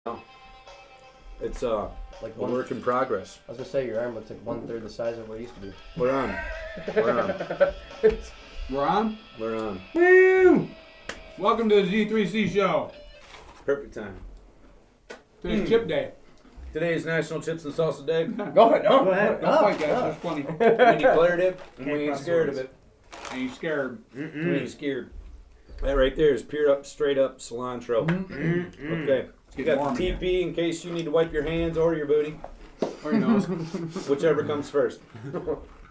No. It's Like a work in progress. I was gonna say your arm looks like 1/3 the size of what it used to be. We're on. We're on. We're on? We're on. Woo! Welcome to the G3C show. Perfect time. Today's chip day. Today is National Chips and Salsa Day. Go ahead. Go ahead. Don't fight, guys. There's plenty. We declared it, and we ain't scared of it. Ain't you scared? We ain't scared. That right there is pure up, straight up cilantro. Okay. You Getting got warm the TP in case you need to wipe your hands or your booty. Or your nose. Whichever comes first.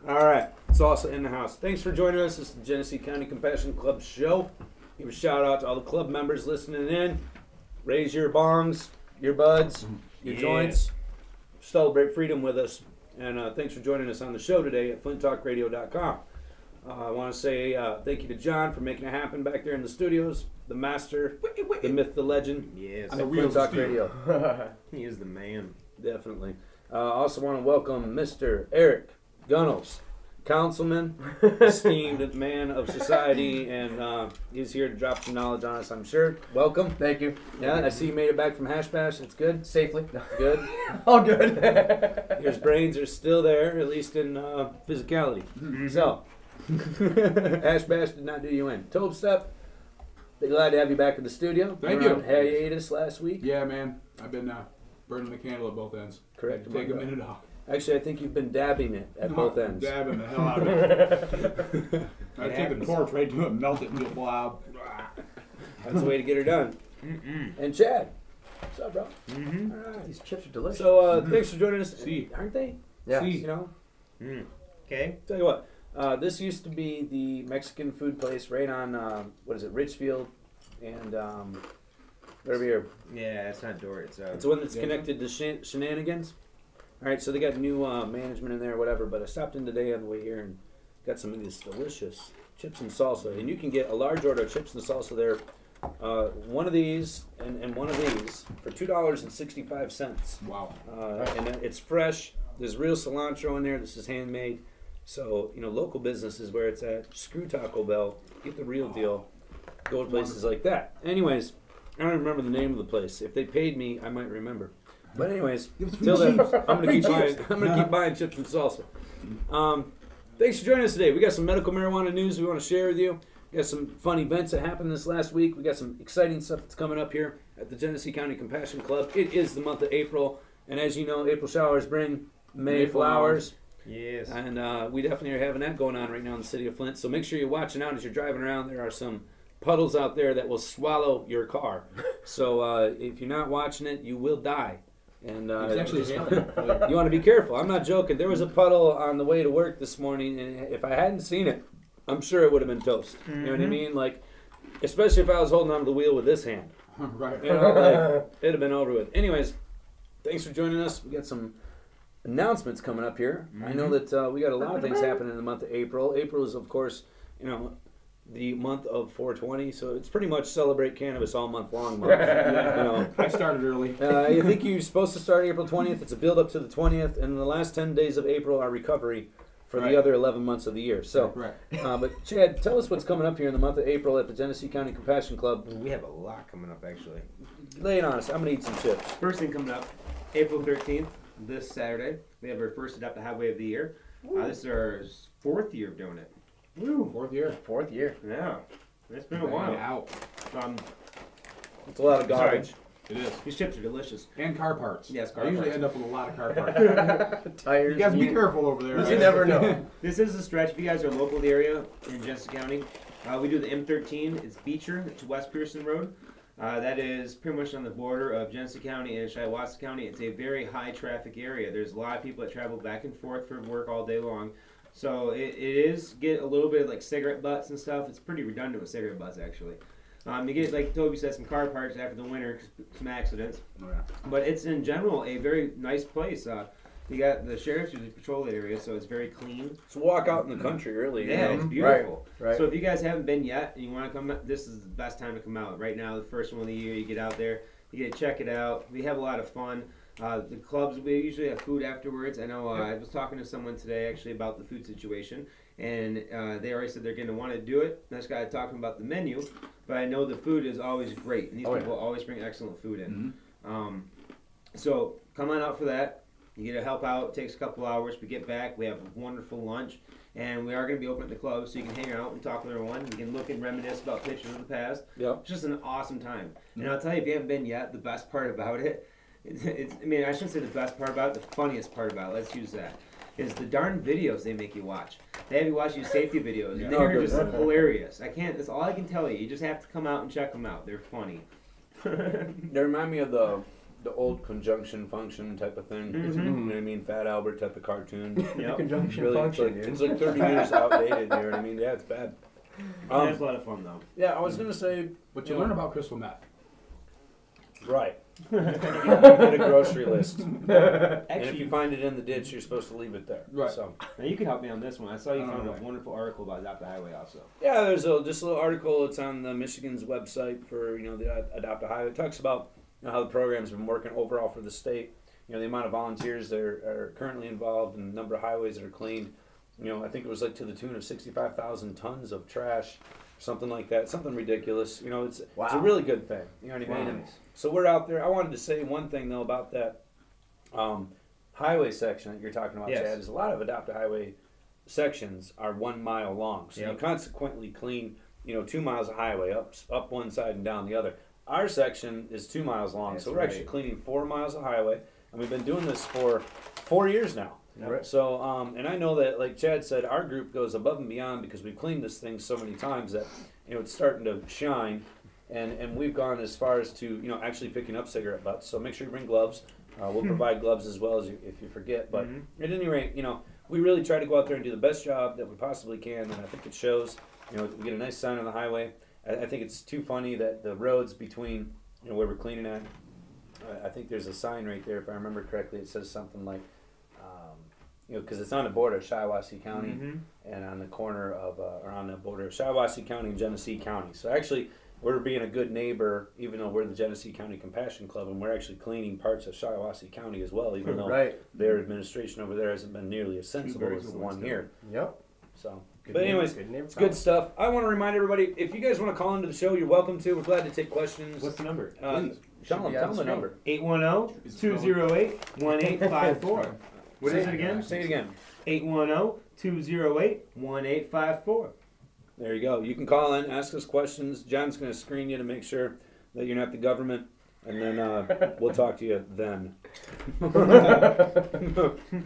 All right. Salsa in the house. Thanks for joining us. This is the Genesee County Compassion Club show. Give a shout out to all the club members listening in. Raise your bongs, your buds, your joints. Celebrate freedom with us. And thanks for joining us on the show today at flinttalkradio.com. I want to say thank you to John for making it happen back there in the studios. The master, the myth, the legend. Yes, On the Flint wheels Talk of steel. Radio. he is the man. Definitely. Also want to welcome Mr. Eric Gunnels, councilman, esteemed man of society, and he's here to drop some knowledge on us, I'm sure. Welcome. Thank you. Yeah, I see you made it back from Hash Bash. It's good. Safely. Good. All good. Your brains are still there, at least in physicality. So, Hash Bash did not do you in. Tobe Step, be glad to have you back in the studio. Thank You you. were on hiatus last week. Yeah, man. I've been burning the candle at both ends. Correct. Take a minute off. Actually, I think you've been dabbing it at both ends. Dabbing the hell out of it. I take a torch right to it, melt it into a blob. That's the way to get her done. And Chad, what's up, bro? All right. These chips are delicious. So thanks for joining us. See. Aren't they? yeah. See. You know, Okay. tell you what. This used to be the Mexican food place right on what is it, Richfield, and right over here. Yeah, it's not Dory. It's It's the one that's Yeah. connected to Shenanigans. All right, so they got new management in there, whatever. But I stopped in today on the way here and got some of these delicious chips and salsa. And you can get a large order of chips and salsa there. One of these and one of these for $2.65. Wow. And it's fresh. There's real cilantro in there. This is handmade. So, local business is where it's at. Screw Taco Bell. Get the real deal. Go to places like that. Anyways, I don't remember the name of the place. If they paid me, I might remember. But anyways, till then, I'm gonna keep buying chips and salsa. Thanks for joining us today. We got some medical marijuana news we want to share with you. We got some fun events that happened this last week. We got some exciting stuff that's coming up here at the Genesee County Compassion Club. It is the month of April, and as you know, April showers bring May flowers. Yes. And we definitely are having that going on right now in the city of Flint. So make sure you're watching out as you're driving around. There are some puddles out there that will swallow your car. So if you're not watching it, you will die. And It's actually hailing. you want to be careful. I'm not joking. There was a puddle on the way to work this morning, and if I hadn't seen it, I'm sure it would have been toast. You know what I mean? Like, especially if I was holding onto the wheel with this hand. Right. It'd have been over with. Anyways, thanks for joining us. We got some announcements coming up here. I know that we got a lot of things happening in the month of April. April is, of course, the month of 420, so it's pretty much celebrate cannabis all month long. I started early. I think you're supposed to start April 20th. It's a build up to the 20th, and the last 10 days of April are recovery for the other 11 months of the year. So, Right. but Chad, tell us what's coming up here in the month of April at the Genesee County Compassion Club. We have a lot coming up, actually. Lay it on us. I'm gonna eat some chips. First thing coming up, April 13th, this Saturday, we have our first Adopt a Highway of the Year. This is our 4th year of doing it. Woo. Fourth year. Fourth year. Yeah. It's been a while. Out. It's a lot of garbage. It is. These chips are delicious. And car parts. Yes, car I usually parts. end up with a lot of car parts. Tires. You guys be careful over there. You never know. This is a stretch. If you guys are local to the area in Genesee County, we do the M13. It's Beecher to West Pearson Road. That is pretty much on the border of Genesee County and Shiawassee County. It's a very high traffic area. There's a lot of people that travel back and forth for work all day long. So it is get a little bit of like cigarette butts and stuff. It's pretty redundant with cigarette butts actually. You get, like Toby said, some car parts after the winter, some accidents. Oh, yeah. But it's in general a very nice place. You got the sheriffs usually patrol that area, so it's very clean. It's a walk out in the country, really. Yeah, it's beautiful. Right. So if you guys haven't been yet and you want to come, this is the best time to come out. Right now, the first one of the year, you get out there, you get to check it out. We have a lot of fun. The clubs, we usually have food afterwards. I know I was talking to someone today actually about the food situation, and they already said they're going to want to do it. I just got to talk about the menu, but I know the food is always great, and these people always bring excellent food in. So come on out for that. You get to help out. It takes a couple hours. We get back. We have a wonderful lunch. And we are going to be open at the club, so you can hang out and talk with everyone. You can look and reminisce about pictures of the past. Yep. It's just an awesome time. And I'll tell you, if you haven't been yet, the best part about it, I mean, I shouldn't say the best part about it, the funniest part about it, let's use that, is the darn videos they make you watch. They have you watch these safety videos, and they're just hilarious. That's all I can tell you. You just have to come out and check them out. They're funny. They remind me of the old conjunction function type of thing. You know what I mean? Fat Albert type of cartoon. Yep. Conjunction Really, function. it's like 30 years outdated. You know what I mean? Yeah, it's bad. It's a lot of fun, though. Yeah, I was gonna say, But you learn about crystal meth. right. Get a grocery list. And if Actually, you find it in the ditch, you're supposed to leave it there. Right. So now you can help me on this one. I saw you found a Right. wonderful article about Adopt a Highway also. yeah, there's just a little article. It's on the Michigan's website for the Adopt a Highway. It talks about how the program's been working overall for the state. The amount of volunteers that are currently involved and the number of highways that are cleaned. I think it was like to the tune of 65,000 tons of trash, something like that, something ridiculous. It's a really good thing. You know what I mean? And so we're out there. I wanted to say one thing though about that highway section that you're talking about, Yes. Chad. Is a lot of Adopt a Highway sections are 1 mile long, so you consequently clean 2 miles of highway up one side and down the other. Our section is 2 miles long, so we're actually cleaning 4 miles of highway, and we've been doing this for 4 years now. Right. So, and I know that, like Chad said, our group goes above and beyond because we've cleaned this thing so many times that it's starting to shine, and we've gone as far as to actually picking up cigarette butts. So make sure you bring gloves. We'll provide gloves as well as if you forget. But at any rate, we really try to go out there and do the best job that we possibly can, and I think it shows. We get a nice sign on the highway. I think it's too funny that the roads between where we're cleaning at, I think there's a sign right there, if I remember correctly. It says something like, because it's on the border of Shiawassee County and on the corner of, or on the border of Shiawassee County and Genesee County. So actually, we're being a good neighbor, even though we're the Genesee County Compassion Club, and we're actually cleaning parts of Shiawassee County as well, even though their administration over there hasn't been nearly as sensible as the one here. Yep. So. But anyways, it's good stuff. I want to remind everybody, if you guys want to call into the show, you're welcome to. We're glad to take questions. What's the number? Tell them the number. 810-208-1854. What is it again? Say it again. 810-208-1854. There you go. You can call in, ask us questions. John's going to screen you to make sure that you're not the government, and then we'll talk to you then.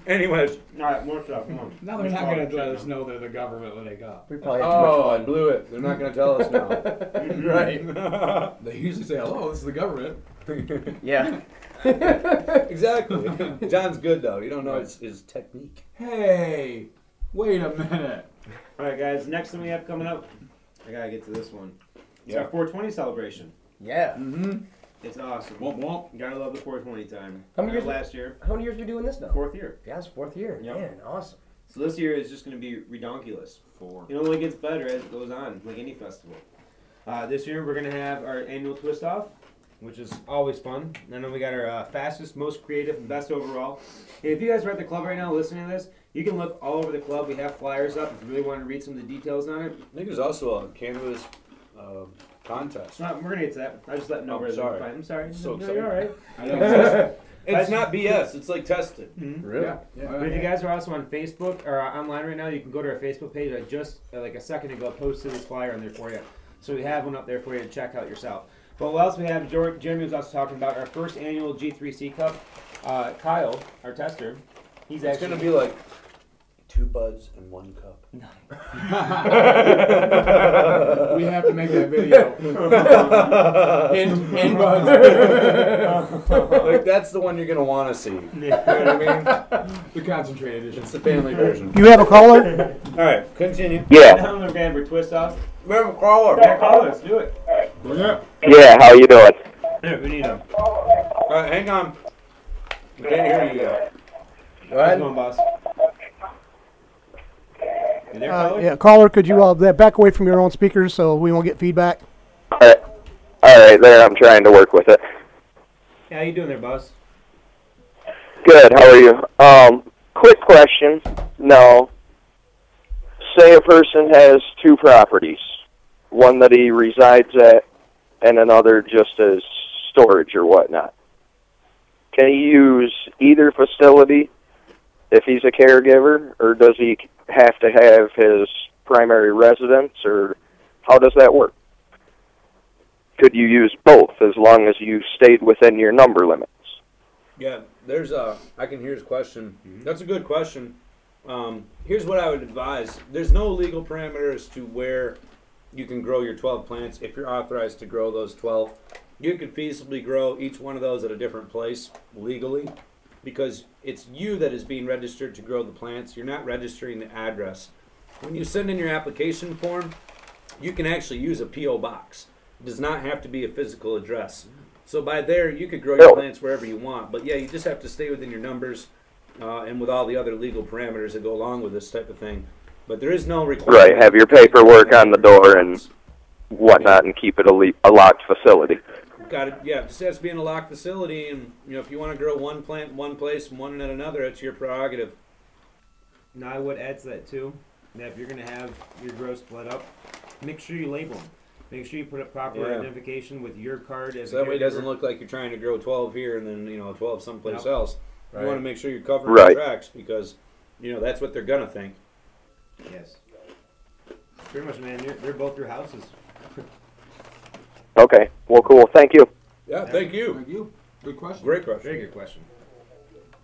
Anyways. All right, more stuff. Come on. Now they're not going to let us know they're the government when they go. We probably had too much I fun. blew it. They're not going to tell us now. Right. They usually say, hello, this is the government. Yeah. Exactly. John's good, though. You don't know his technique. Hey, wait a minute. All right, guys. Next thing we have coming up, I gotta get to this one. It's our 420 celebration. Yeah. Mm-hmm. It's awesome. Womp womp. You gotta love the 420 time. How many years last year? How many years are we doing this now? 4th year. Yeah, it's 4th year. Yep. Man, awesome. So this year is just gonna be redonkulous. 4. It only gets better as it goes on, like any festival. This year we're gonna have our annual twist off, which is always fun. And then we got our fastest, most creative, and best overall. And if you guys are at the club right now listening to this, you can look all over the club. We have flyers up if you really want to read some of the details on it. I think there's also a canvas contest. We're gonna get to that. I just let them know. Oh, sorry. I'm sorry. So no, excited. you're all right. I know. It's not BS. It's like tested. Really? Yeah. But if you guys are also on Facebook or online right now, you can go to our Facebook page. I just like a second ago posted this flyer on there for you, so we have one up there for you to check out yourself. But what else we have? Jeremy was also talking about our first annual G3C Cup. Kyle, our tester, he's It's actually going to be like 2 buds and 1 cup. We have to make that video. Like, that's the one you're going to want to see. You know what I mean? The concentrated edition. It's the family version. You have a caller? All right, continue. Yeah, Down the band for twist off. We have a caller. Yeah, call us. Do it. Yeah. yeah, how you doing? Here, we need him. All right, hang on. We can't hear you yet. Go How's it ahead. going, boss? You there, caller? Yeah, caller, could you back away from your own speakers so we won't get feedback? All right, there, I'm trying to work with it. Yeah, how you doing there, boss? Good, how are you? Quick question. No. Say a person has 2 properties, one that he resides at and another just as storage or whatnot. can he use either facility if he's a caregiver, or does he have to have his primary residence, or how does that work? Could you use both as long as you stayed within your number limits? Yeah, I can hear his question. That's a good question. Here's what I would advise. There's no legal parameter as to where you can grow your 12 plants if you're authorized to grow those 12. You could feasibly grow each one of those at a different place legally because it's you that is being registered to grow the plants. You're not registering the address. When you send in your application form, you can actually use a P.O. box. It does not have to be a physical address. So by there, you could grow your plants wherever you want. But yeah, you just have to stay within your numbers and with all the other legal parameters that go along with this type of thing. But there is no requirement. Right, have your paperwork on the door and whatnot, and keep it a locked facility. Got it. Yeah, just has to be in a locked facility, and if you want to grow one plant in one place and one in another, it's your prerogative. Now I would add to that too, that if you're gonna have your grows split up, make sure you label them. Make sure you put up proper identification with your card as So that way it doesn't look like you're trying to grow 12 here and then 12 someplace else. Right. You want to make sure you're covering the tracks because that's what they're gonna think. Yes. Pretty much, man. They're both your houses. Okay, well, cool. Thank you. Yeah, thank you. Thank you. Good question. Great question. Very good question.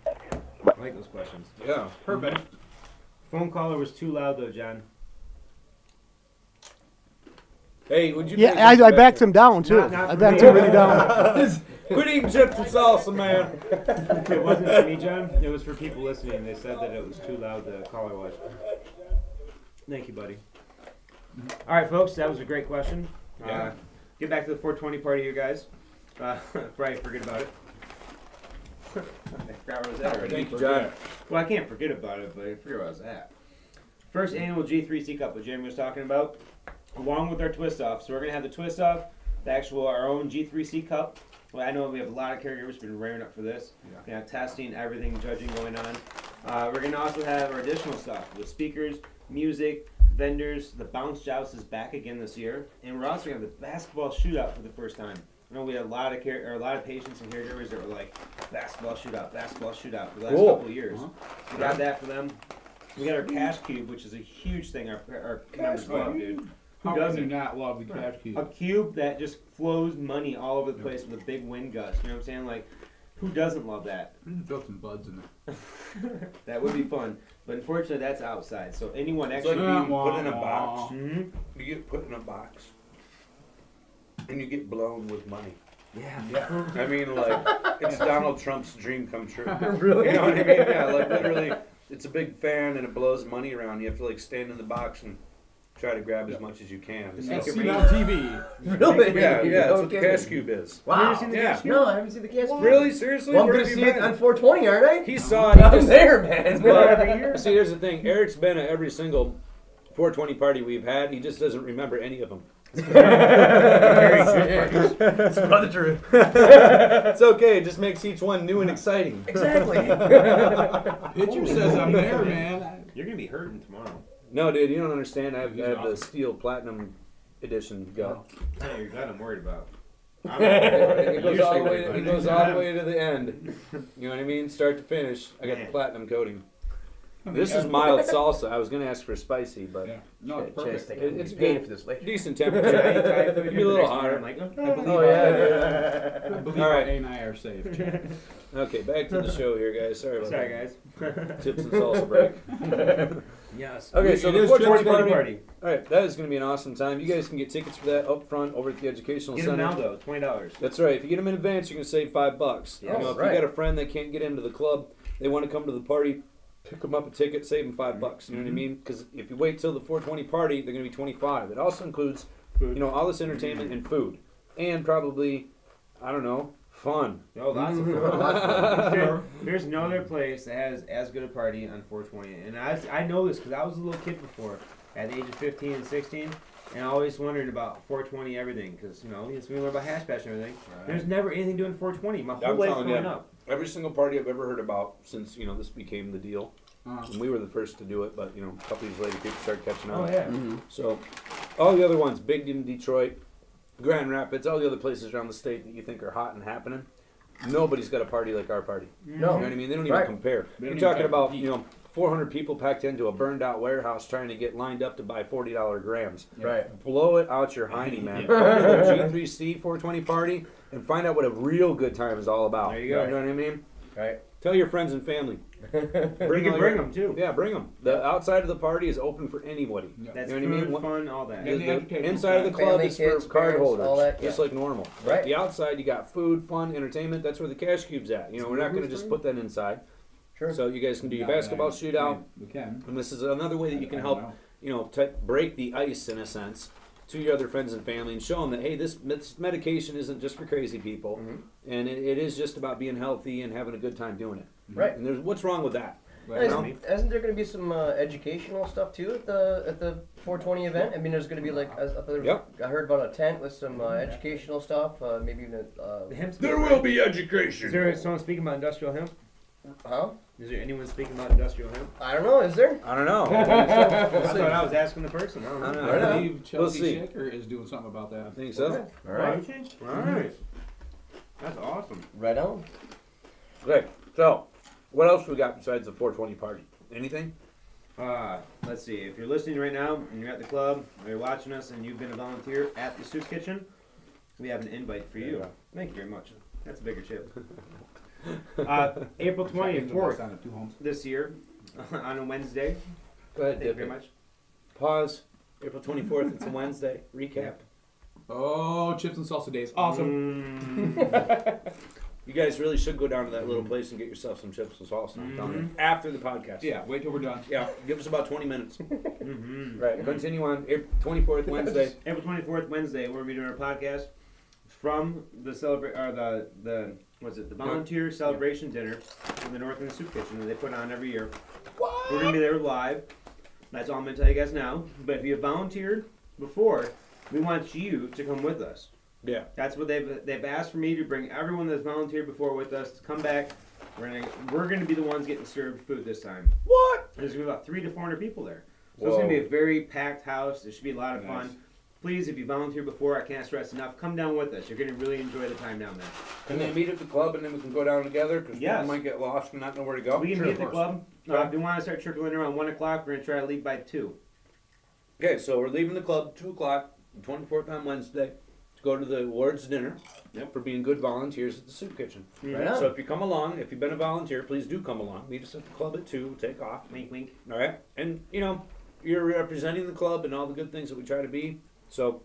I like those questions. Yeah. Perfect. Phone caller was too loud though, John. Hey, would you? Yeah, I backed him down too. Not I for backed me. him really down. Quit eating chips and salsa, man. It wasn't for me, John. It was for people listening. They said that it was too loud, the caller was. Thank you, buddy. All right, folks, that was a great question. Yeah. Get back to the 420 party, you guys. Right, forget about it. I forgot where I was at already. Thank you, John. Well, I can't forget about it, but I forget where I was at. First annual G3C Cup, what Jeremy was talking about, along with our twist off. So we're going to have the twist off, our own G3C Cup. Well, I know we have a lot of caregivers been raring up for this. Yeah. Testing, everything, judging going on. We're going to also have our additional stuff with speakers, music, vendors. The bounce joust is back again this year, and we're also going to have the basketball shootout for the first time. I know we had a lot of patients and caregivers that were like basketball shootout for the last couple of years. We got that for them. We got our cash cube, which is a huge thing. Our members love, dude. How does you not love the cash cube? A cube that just flows money all over the place with a big wind gust. You know what I'm saying? Like, who doesn't love that? Throw some buds in there. That would be fun. But unfortunately, that's outside. So anyone It's extra like being put in a box. Mhm. You get put in a box, and you get blown with money. Yeah. I mean, like, it's Donald Trump's dream come true. Really? You know what I mean? Yeah, like literally, it's a big fan and it blows money around. You have to like stand in the box and try to grab as much as you can. Just I've make it seen rain. on TV. Really? Yeah, that's what the Okay. cash cube is. Wow. You ever seen the Yeah. cash cube? No, I haven't seen the cast. Really? Seriously? Well, I'm Where gonna have see you it been? on 420, aren't I? He saw it. He I'm just, there, man. But, see, here's the thing. Eric's been at every single 420 party we've had. He just doesn't remember any of them. It's not the truth. It's okay. It just makes each one new and exciting. Exactly. Picture says I'm there, man. You're going to be hurting tomorrow. No, dude, you don't understand. I have the steel platinum edition go. Yeah, you're glad I'm worried about. It goes all the way. It goes all the way to the end. You know what I mean? Start to finish. I got the platinum coating. This is mild salsa. I was gonna ask for spicy, but Yeah. No, it's perfect. it's paying good. for this later. Decent temperature. Maybe a little hotter. I'm like, I believe, Oh yeah. I believe All right. A and I are safe. Okay, back to the show here, guys. Sorry about sorry, that. guys. Tips and salsa break. Yes. Okay, so It the is 420 party. All right, that is going to be an awesome time. You guys can get tickets for that up front over at the Educational Get them Center. now, though. $20. That's right. If you get them in advance, you're going to save $5. Yeah. If right. you got a friend that can't get into the club, they want to come to the party, pick them up a ticket, save them $5. You know what I mean? Because if you wait till the 420 party, they're going to be 25. It also includes, all this entertainment and food, and probably, I don't know, fun. Oh, lots of fun. There's no other place that has as good a party on 420. And I know this because I was a little kid before, at the age of 15 and 16, and I always wondered about 420 everything because, we learn about hash bash and everything. Right. There's never anything doing 420. My whole I'm life telling growing you. up. Every single party I've ever heard about since, this became the deal. And we were the first to do it, but, a couple years later, people started catching on. Oh, yeah. So, all the other ones, big in Detroit, Grand Rapids, all the other places around the state that you think are hot and happening, nobody's got a party like our party. No. You know what I mean? They don't even Right. compare. They You're don't talking even about, compete. 400 people packed into a burned out warehouse trying to get lined up to buy $40 grams. Right. Blow it out your hiney, man. Come to the G3C 420 party and find out what a real good time is all about. There you go. You know what I mean? Right. Tell your friends and family. You all can your- bring them too. Yeah, bring them. The outside of the party is open for anybody. Yeah. That's You know what I food, mean? fun, all that. Yeah. The, the entertainment inside of the club Family, is kids, for card parents, holders, all that, just yeah. like normal. Right. The outside, you got food, fun, entertainment. That's where the cash cube's at. We're not going to just put that inside. Sure. So you guys can do your Yeah, basketball shootout, We can. and this is another way that you can I help, don't know. break the ice in a sense to your other friends and family, and show them that hey, this medication isn't just for crazy people, and it is just about being healthy and having a good time doing it. Right. And there's what's wrong with that? Well, Isn't there going to be some educational stuff too at the 420 event? I mean, there's going to be like Yep. I heard about a tent with some educational stuff, maybe even The hemp's There good, will right? be education. Is there someone speaking about industrial hemp? huh? Is there anyone speaking about industrial hemp? I don't know. Is there? I don't know. I We'll see. thought I was asking the person. I don't know. I don't know. I Right believe We'll Chelsea see. Shaker is doing something about that. I think so. All right. All right. That's awesome. Right on. Okay, so what else we got besides the 420 party? Anything? Let's see. If you're listening right now and you're at the club or you're watching us and you've been a volunteer at the Soup Kitchen, we have an invite for you. Yeah. Thank you very much. That's a bigger chip. April Second 24th on the 2 homes. this year on a Wednesday. Go ahead, Thank you Dip. very much. Pause. April 24th, it's a Wednesday. Recap. Oh, chips and salsa days. Awesome. You guys really should go down to that little place and get yourself some chips and salsa. I'm telling you. After the podcast. Yeah, wait till we're done. Yeah, give us about 20 minutes. Mm-hmm. Right, continue on April 24th, Wednesday. April 24th, Wednesday, we're gonna be doing our podcast from the the volunteer celebration dinner in the Northland Soup Kitchen that they put on every year. What? We're gonna be there live. That's all I'm gonna tell you guys now. But if you have volunteered before, we want you to come with us. Yeah. That's what they've asked for me to bring everyone that's volunteered before with us to come back. We're gonna be the ones getting served food this time. What? There's gonna be about 300 to 400 people there. So it's gonna be a very packed house. It should be a lot of Nice. fun. Please, if you volunteered before, I can't stress enough, come down with us. You're gonna really enjoy the time down there. Can they meet at the club and then we can go down together? Because Yes. one might get lost and not know where to go. We can Sure, meet of at the course. club. Alright. If you want to start trickling around 1 o'clock, we're gonna try to leave by 2. Okay, so we're leaving the club 2 o'clock, 24th on Wednesday, to go to the awards dinner for being good volunteers at the Soup Kitchen. Right on. So if you come along, if you've been a volunteer, please do come along. Meet us at the club at 2, take off. Wink, wink. All right, and you're representing the club and all the good things that we try to be. So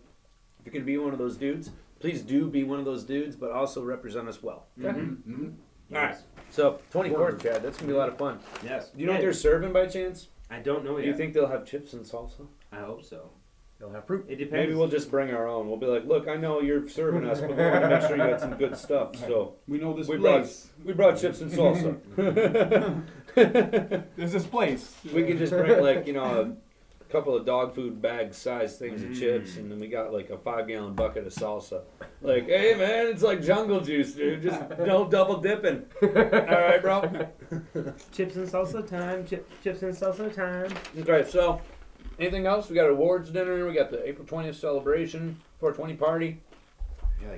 if you're gonna be one of those dudes, please do be one of those dudes, but also represent us well. Mm-hmm. Mm-hmm. All right. So 24th, Chad, that's gonna be a lot of fun. Yes. Do you know what they're serving by chance? I don't know yet. Do you think they'll have chips and salsa? I hope so. They'll have fruit. It depends. Maybe we'll just bring our own. We'll be like, look, I know you're serving us, but we want to make sure you had some good stuff. So We know this we brought place. chips and salsa. There's this place. We can just bring like a couple of dog food bag size things of chips, and then we got like a 5-gallon bucket of salsa. Like, hey man, it's like jungle juice, dude. Just no double dipping. All right, bro. Chips and salsa time. Chips and salsa time. Okay, so anything else? We got awards dinner. We got the April 20th celebration, 420 party.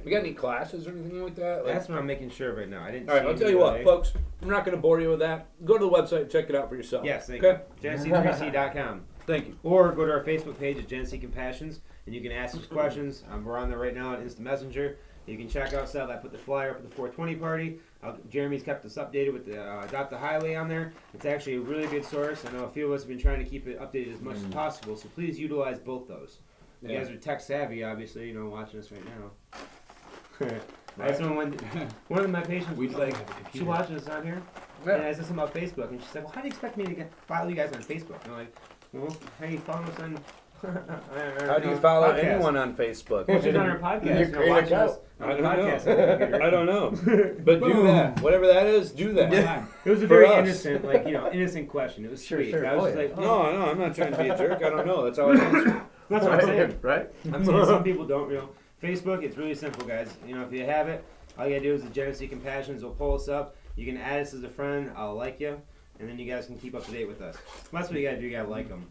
We got any classes or anything like that? Like, That's what I'm making sure of right now. I didn't. all right, see I'll tell any you what, today. folks. I'm not going to bore you with that. Go to the website and check it out for yourself. Yes, thank Okay. you. Genesee3c.com. Thank you. Or go to our Facebook page at Genesee Compassions, and you can ask us questions. We're on there right now at Instant Messenger. You can check us out. I put the flyer up at the 420 party. Jeremy's kept us updated with the Adopt the Highway on there. It's actually a really good source. I know a few of us have been trying to keep it updated as much as possible, so please utilize both those. You Yeah. guys are tech savvy, obviously, watching us right now. I had someone, one of my patients We was don't like, have a computer. she watches us on here, and I said something about Facebook, and she said, well, how do you expect me to follow you guys on Facebook? And I'm like, well, hey, follow us on... How do you follow podcast. anyone on Facebook? Well, she's on her podcast. create an Watching us account. on I the don't podcast. know. I don't know. But do that. Whatever that is, do that. It was a For very us. innocent, innocent question. It was Sure, sweet. sure. I was Oh, just yeah. like, No, I'm not trying to be a jerk. I don't know. That's how I answer. that's what I'm saying. Right? I'm saying some people don't, Facebook, it's really simple, guys. If you have it, all you gotta do is the Genesee Compassions will pull us up. You can add us as a friend. I'll like you, and then you guys can keep up to date with us. That's what you gotta do. You gotta like them.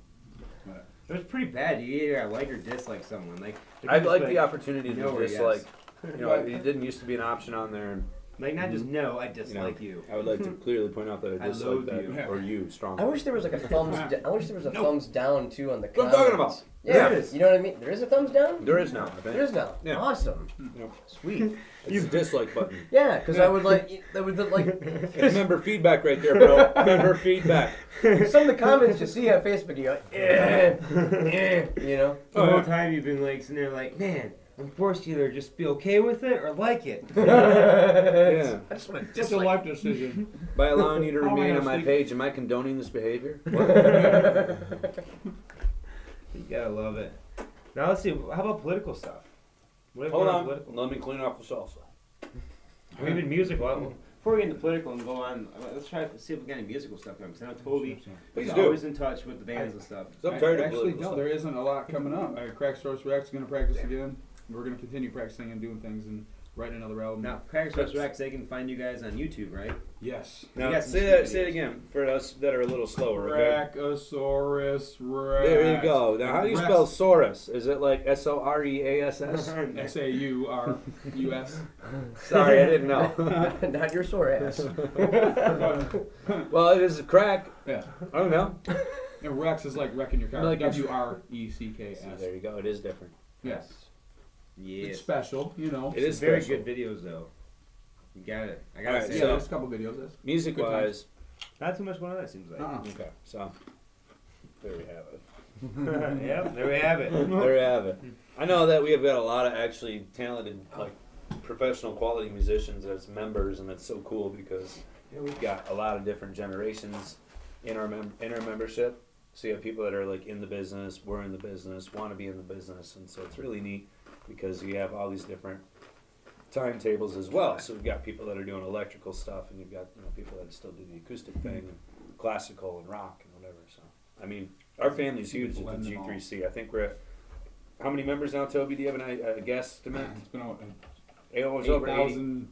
Right. It was pretty bad. You either gotta like or dislike someone. Like I'd just like the opportunity to nowhere, just yes. it didn't used to be an option on there. And Like not just no, I dislike you. I would like to clearly point out that I I dislike loathe that, you. or you strongly. I wish there was like a thumbs. I wish there was a thumbs down too on the What I'm comments. talking about. Yeah, Yeah. there is. You know what I mean? There is a thumbs down. There is now. I think. There is now. Yeah. Awesome. Yeah. Sweet. It's a dislike button. Yeah, because I would like. That would like. It's member feedback right there, bro. Member feedback. Some of the comments you see on Facebook, you go, you know. The whole time you've been like sitting there like, man, I'm forced to either just be okay with it or like it. Yeah. I just want to It's a life decision. By allowing you to Oh, remain man, on my sleep. page, am I condoning this behavior? You gotta love it. Now let's see. How about political stuff? What have Hold you done on. political? Let me clean off the salsa. Or even musical. Before we get into political and go on, let's try to see if we got any musical stuff coming. Because I know Toby Please is do. always in touch with the bands and stuff. So I'm tired of Actually, political no, stuff. there isn't a lot coming up. Crack Source Rex going to practice again. We're going to continue practicing and doing things and writing another album. Now, Crack Source Rex, they can find you guys on YouTube, right? Yes. Now, got some say sweet it videos. again for us that are a little slower, okay? Crackosaurus Rex. There you go. Now, how do you Rex. spell Saurus? Is it like Soreass? S-A-U-R-U-S. Sorry, I didn't know. Not your sore ass. Well, it is a crack. Yeah. I don't know. And Rex is like wrecking your car. Like it's- W-R-E-C-K-S. See, there you go. It is different. Yes. Yes. It's special, you know. It is very special. good videos, though. You got it. I gotta Alright, say. Yeah, so- there's a couple videos. Yes. Music-wise, Not too much going on, it seems like. okay. So there we have it. Yep, there we have it. There you have it. I know that we have got a lot of actually talented, like professional quality musicians as members, and it's so cool because we've got a lot of different generations in our membership. So you have people that are like in the business, we're in the business, want to be in the business, and so it's really neat because you have all these different timetables as well. So we've got people that are doing electrical stuff, and you've got people that still do the acoustic thing, and classical and rock and whatever. So I mean, our family's huge at Blend the them all. G3C. I think we're at how many members now, Toby? Do you have a guesstimate? It's been out It was over 8,000.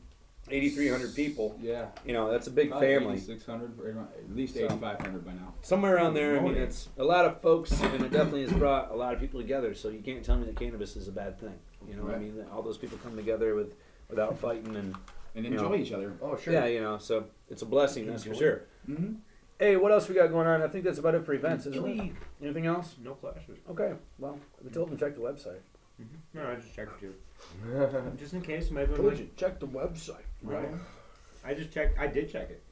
8,300 people. Yeah. That's a big Probably family. 8,600, at least So- 8,500 by now. Somewhere around there. I mean, Motor. it's a lot of folks, and it definitely has brought a lot of people together. So you can't tell me that cannabis is a bad thing. You know what I Right. mean? That all those people come together without fighting, and And You enjoy know. each other. Oh, sure. yeah, so it's a blessing, that's for sure. Mm-hmm. Hey, what else we got going on? I think that's about it for events, isn't it? Anything else? No clashes. Okay. Well, we told them to check the website. No, I just checked too. Just in case, maybe. Told you, check the website. Right. I just checked. I did check it.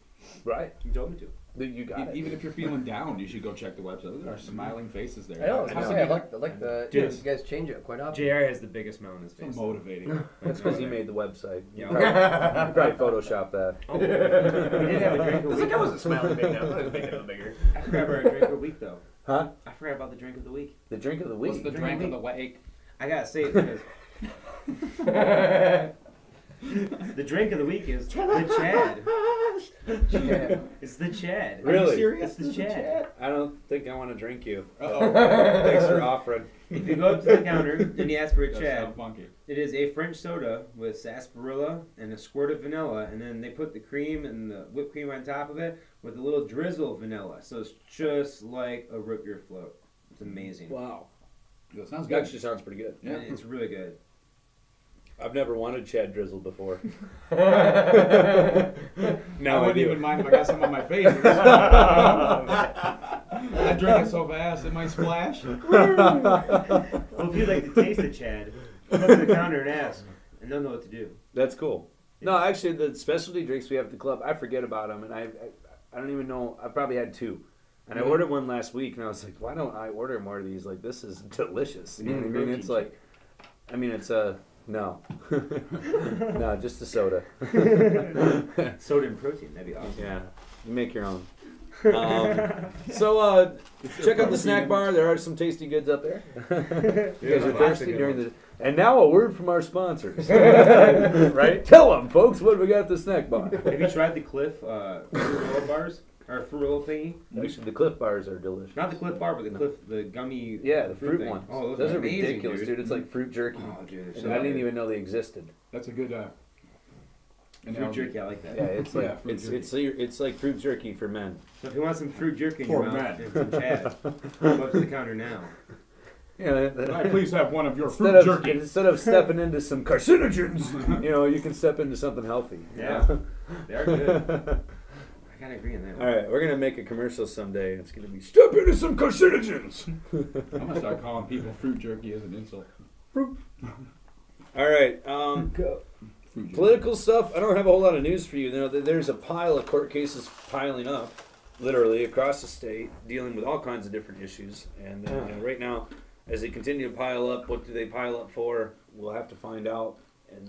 Right. You told me to. You got it. Even if you're feeling down, you should go check the website. Look at our smiling faces there. I know. I was I gonna know. say, I like the. Dude. You guys change it quite often. JR has the biggest smile on his So face. motivating. That's because he made the website. Yeah. You probably photoshopped that. Oh, we did have a drink of the week. I wasn't smiling big now. I was making it bigger. I forgot about our drink of the week though. Huh? I forgot about the drink of the week. The drink of the week. What's the drink of the week? I gotta say it because the drink of the week is the Chad. Yeah. It's the Chad. Really? It's the Chad. I don't think I want to drink you. Uh-oh. Thanks for offering. If you go up to the counter and you ask for a That Chad, sounds funky. it is a French soda with sarsaparilla and a squirt of vanilla, and then they put the cream and the whipped cream on top of it with a little drizzle of vanilla. So it's just like a root beer float. It's amazing. Wow. That sounds It good. actually sounds pretty good. Yeah. And it's really good. I've never wanted Chad Drizzle before. I Now wouldn't do. even mind if I got some on my face. I drink it so fast it might splash. Well, if you'd like to taste the Chad, go up to the counter and ask, and they'll know what to do. That's cool. No, actually, the specialty drinks we have at the club, I forget about them, and I don't even know. I probably had two, and I ordered one last week, and I was like, why don't I order more of these? Like, this is delicious. You know what I mean? It's like, I mean, it's no, no, just a soda. Soda and protein, that'd be awesome. Yeah, you make your own. So check out the snack bar. There are some tasty goods up there. You guys are thirsty during the. And now a word from our sponsors. Right? Tell them, folks, what we got at the snack bar. Have you tried the Cliff Ferrero bars? Or Ferrero thingy? Actually, the Cliff Bars are delicious. Not the Cliff bar, but the Cliff, the gummy. Yeah, the fruit thing. ones. Oh, those are amazing, ridiculous, dude. It's like fruit jerky. Oh, dude, they're And I didn't even know they existed. That's a good Fruit analogy. jerky, I like that. Yeah, it's like Yeah, fruit it's like fruit jerky for men. So if you want some fruit jerky in For your mouth men. and some Chad, go up to the counter now. You know, Can I please have one of your instead fruit of jerky? instead of stepping into some carcinogens, you know, you can step into something healthy. you Yeah. know? They are good. I gotta agree on that All one. right, we're gonna make a commercial someday. And it's gonna be step into some carcinogens. I'm gonna start calling people fruit jerky as an insult. All right, Fruit jerky. political stuff. I don't have a whole lot of news for you. You know, there's a pile of court cases piling up, literally across the state, dealing with all kinds of different issues. And you know, right now, as they continue to pile up, what do they pile up for? We'll have to find out. And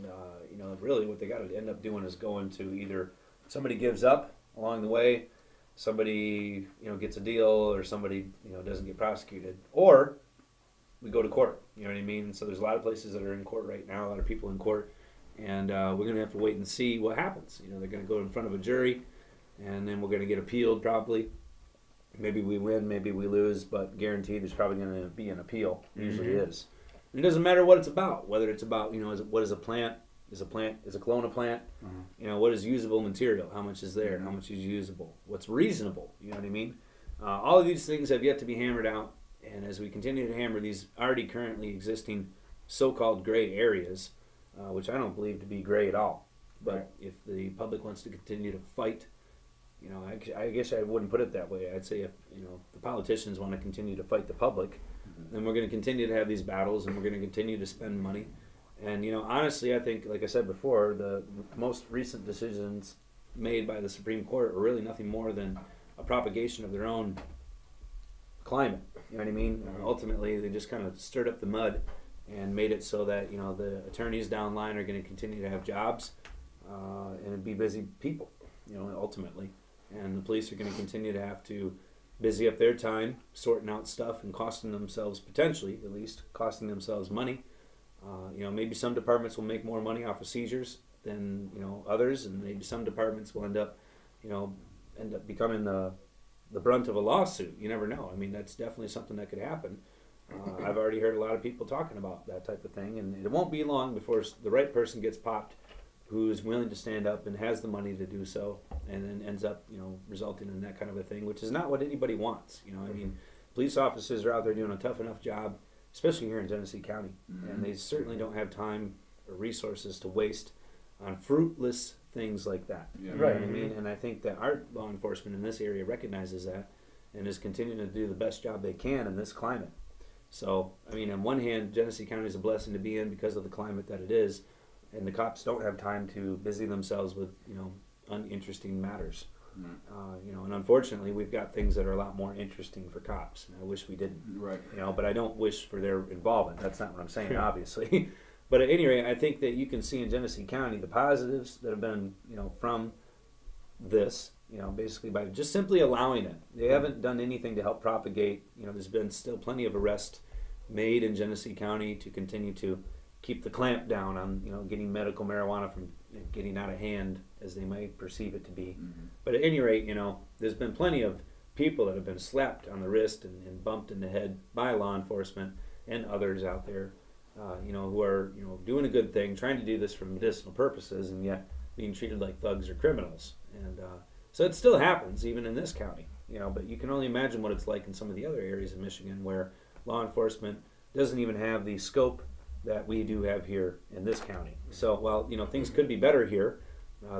you know, really, what they got to end up doing is going to either somebody gives up along the way, somebody gets a deal, or somebody doesn't get prosecuted, or we go to court. You know what I mean? So there's a lot of places that are in court right now, a lot of people in court, and we're gonna have to wait and see what happens. You know, they're gonna go in front of a jury, and then we're gonna get appealed probably. Maybe we win, maybe we lose, but guaranteed there's probably gonna be an appeal. Usually is. And it doesn't matter what it's about, whether it's about what is a plant. Is a clone a plant? You know, what is usable material? How much is there? How much is usable? What's reasonable? You know what I mean? All of these things have yet to be hammered out, and as we continue to hammer these already currently existing so-called gray areas, which I don't believe to be gray at all, but if the public wants to continue to fight, you know, I guess I wouldn't put it that way. I'd say if the politicians want to continue to fight the public, then we're going to continue to have these battles, and we're going to continue to spend money. And honestly, I think, like I said before, the most recent decisions made by the Supreme Court are really nothing more than a propagation of their own climate. You know what I mean? Ultimately, they just kind of stirred up the mud and made it so that the attorneys down line are going to continue to have jobs and be busy people. Ultimately, and the police are going to continue to have to busy up their time sorting out stuff and costing themselves, potentially at least, costing themselves money. Maybe some departments will make more money off of seizures than others, and maybe some departments will end up becoming the brunt of a lawsuit. You never know. I mean, that's definitely something that could happen. I've already heard a lot of people talking about that type of thing, and it won't be long before the right person gets popped, who's willing to stand up and has the money to do so, and then ends up resulting in that kind of a thing, which is not what anybody wants. I mean, police officers are out there doing a tough enough job, especially here in Genesee County, and they certainly don't have time or resources to waste on fruitless things like that. Yeah. You know what I mean? And I think that our law enforcement in this area recognizes that and is continuing to do the best job they can in this climate. So, I mean, on one hand, Genesee County is a blessing to be in because of the climate that it is, and the cops don't have time to busy themselves with, uninteresting matters. And unfortunately, we've got things that are a lot more interesting for cops. And I wish we didn't. Right. But I don't wish for their involvement. That's not what I'm saying, obviously. But at any rate, I think that you can see in Genesee County the positives that have been, from this, basically by just simply allowing it. They haven't done anything to help propagate. There's been still plenty of arrests made in Genesee County to continue to keep the clamp down on, getting medical marijuana from getting out of hand as they might perceive it to be. But at any rate, there's been plenty of people that have been slapped on the wrist and bumped in the head by law enforcement and others out there, who are, doing a good thing, trying to do this for medicinal purposes, and yet being treated like thugs or criminals. And so it still happens, even in this county, but you can only imagine what it's like in some of the other areas of Michigan where law enforcement doesn't even have the scope that we do have here in this county. So while things could be better here,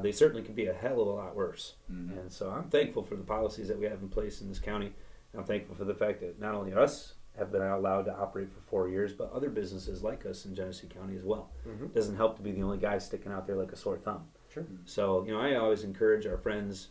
they certainly could be a hell of a lot worse. And so I'm thankful for the policies that we have in place in this county. I'm thankful for the fact that not only us have been allowed to operate for 4 years, but other businesses like us in Genesee County as well. It doesn't help to be the only guy sticking out there like a sore thumb. Sure. So I always encourage our friends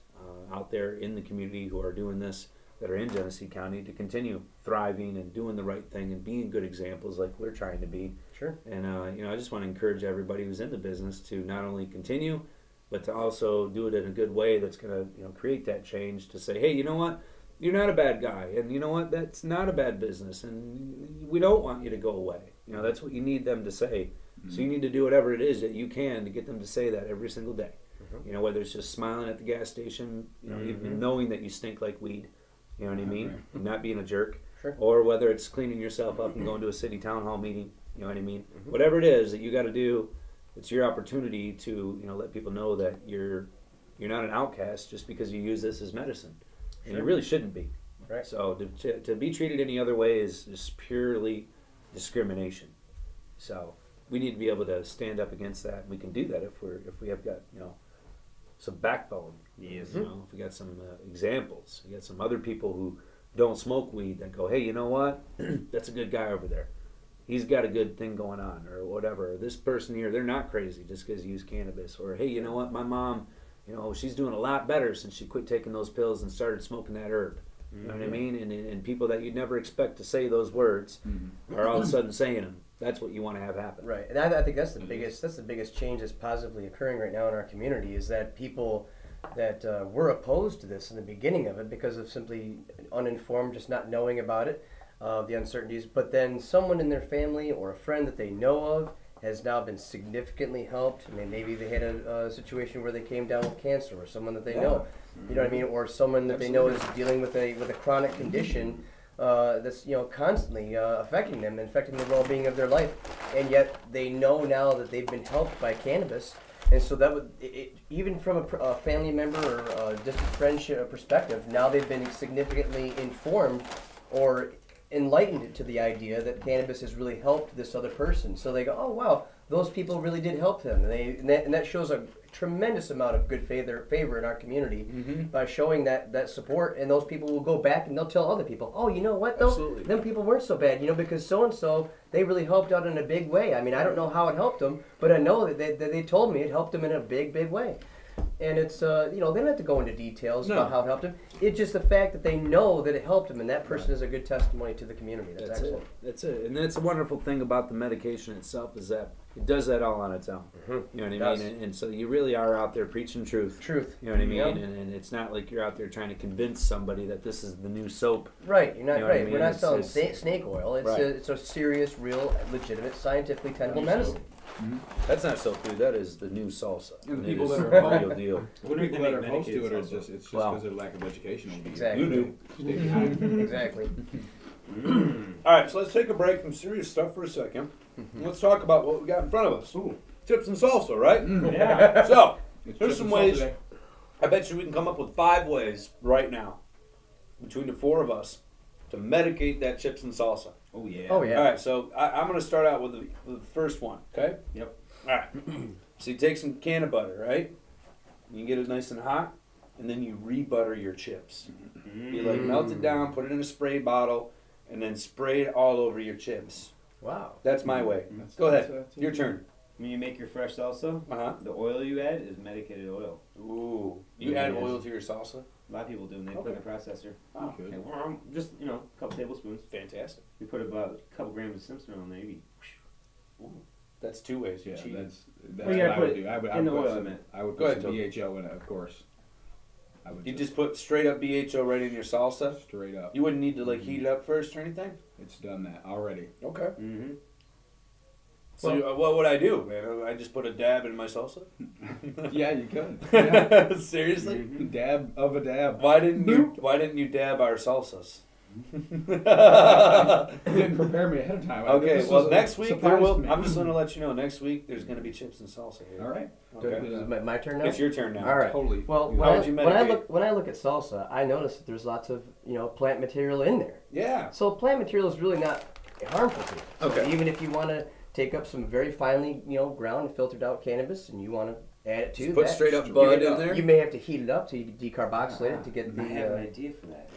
out there in the community who are doing this, that are in Genesee County, to continue thriving and doing the right thing and being good examples like we're trying to be. Sure. And I just want to encourage everybody who's in the business to not only continue, but to also do it in a good way that's going to create that change, to say, hey, you know what, you're not a bad guy, and you know what, that's not a bad business, and we don't want you to go away. That's what you need them to say. So you need to do whatever it is that you can to get them to say that every single day. Whether it's just smiling at the gas station, even knowing that you stink like weed, you know what I mean, and not being a jerk. Sure. Or whether it's cleaning yourself up and going to a city town hall meeting, you know what I mean. Whatever it is that you got to do, it's your opportunity to let people know that you're not an outcast just because you use this as medicine, and you really shouldn't be. Right. So to be treated any other way is purely discrimination. So we need to be able to stand up against that. And we can do that if we have got some backbone. Yes. You know, if we got some examples, we got some other people who don't smoke weed that go, hey, you know what? That's a good guy over there. He's got a good thing going on, or whatever. Or this person here, they're not crazy just because you use cannabis. Or hey, you know what? My mom, she's doing a lot better since she quit taking those pills and started smoking that herb. You know what I mean? And people that you'd never expect to say those words are all of a sudden saying them. That's what you want to have happen. Right, and I think that's the biggest change that's positively occurring right now in our community is that people that were opposed to this in the beginning of it because of simply uninformed, just not knowing about it, the uncertainties. But then someone in their family or a friend that they know of has now been significantly helped. I mean, maybe they had a situation where they came down with cancer, or someone that they know, you know what I mean, or someone that they know is dealing with a chronic condition that's constantly affecting them, affecting the well-being of their life, and yet they know now that they've been helped by cannabis, and so that would even from a family member or a distant friendship perspective, now they've been significantly informed or enlightened to the idea that cannabis has really helped this other person. So they go, oh wow, those people really did help him, and that shows a tremendous amount of good favor in our community by showing that support. And those people will go back and they'll tell other people, oh, you know what though, Absolutely. them people weren't so bad, because so and so, they really helped out in a big way. I mean, I don't know how it helped them, but I know that they told me it helped them in a big way. And it's, they don't have to go into details about how it helped him. It's just the fact that they know that it helped him, and that person is a good testimony to the community. That's excellent. That's it. And that's a wonderful thing about the medication itself is that it does that all on its own. You know what I mean? And so you really are out there preaching truth. Truth. You know what I mean? Yep. And it's not like you're out there trying to convince somebody that this is the new soap. Right. You're not You know what I right. mean? We're not It's- selling it's- snake oil. It's Right. it's a serious, real, legitimate, scientifically tenable medicine. That's not soap food. That is the new salsa. And the It people is that the are real deal. The people that are opposed to it are medicated just, it's just Wow. because of lack of education. Exactly. You do. Stay behind. Exactly. All right, so let's take a break from serious stuff for a second. Let's talk about what we got in front of us. Chips and salsa, right? Yeah. So, It's here's just some salt ways. today. I bet you we can come up with 5 ways right now, between the 4 of us, to medicate that chips and salsa. Oh yeah. Oh yeah. All right, so I'm going to start out with the first one, okay? Yep. All right. So you take some can of butter, right? You get it nice and hot, and then you re-butter your chips. You melt it down, put it in a spray bottle, and then spray it all over your chips. Wow. That's my way. That's- Go ahead. that's- Your turn. When you make your fresh salsa, Uh-huh. the oil you add is medicated oil. Ooh. You Yeah, add it is. oil to your salsa? A lot of people do, and they put it in a processor. Oh, Good. And just a couple tablespoons. fantastic. We put about a couple grams of Simpson on there. You That's 2 ways. Yeah, Cheating. that's Well, you what gotta I put would it do. I would in the put oil, I some, meant. I would Go put ahead, some Toby. BHO in it, of course. I would You just put straight up BHO right in your salsa? straight up. You wouldn't need to heat it up first or anything? It's done that already. Okay. Mm-hmm. So what would I do, man? I just put a dab in my salsa? Yeah, you could. Yeah. Seriously? Dab of a dab. Why didn't you dab our salsas? You didn't prepare me ahead of time. Okay, This well was a next week surprise there will. to me. I'm just going to let you know. Next week there's going to be chips and salsa here. All right. Okay. Is it my turn now? It's your turn now. All right. Totally. Well, How would you when I medicate? look at salsa, I notice that there's lots of plant material in there. Yeah. So plant material is really not harmful to you. So Okay. even if you want to take up some very finely ground and filtered out cannabis, and you want to add it to Just put that, straight up you bud get- in there. You may have to heat it up to decarboxylate it to get the. I have an idea for that.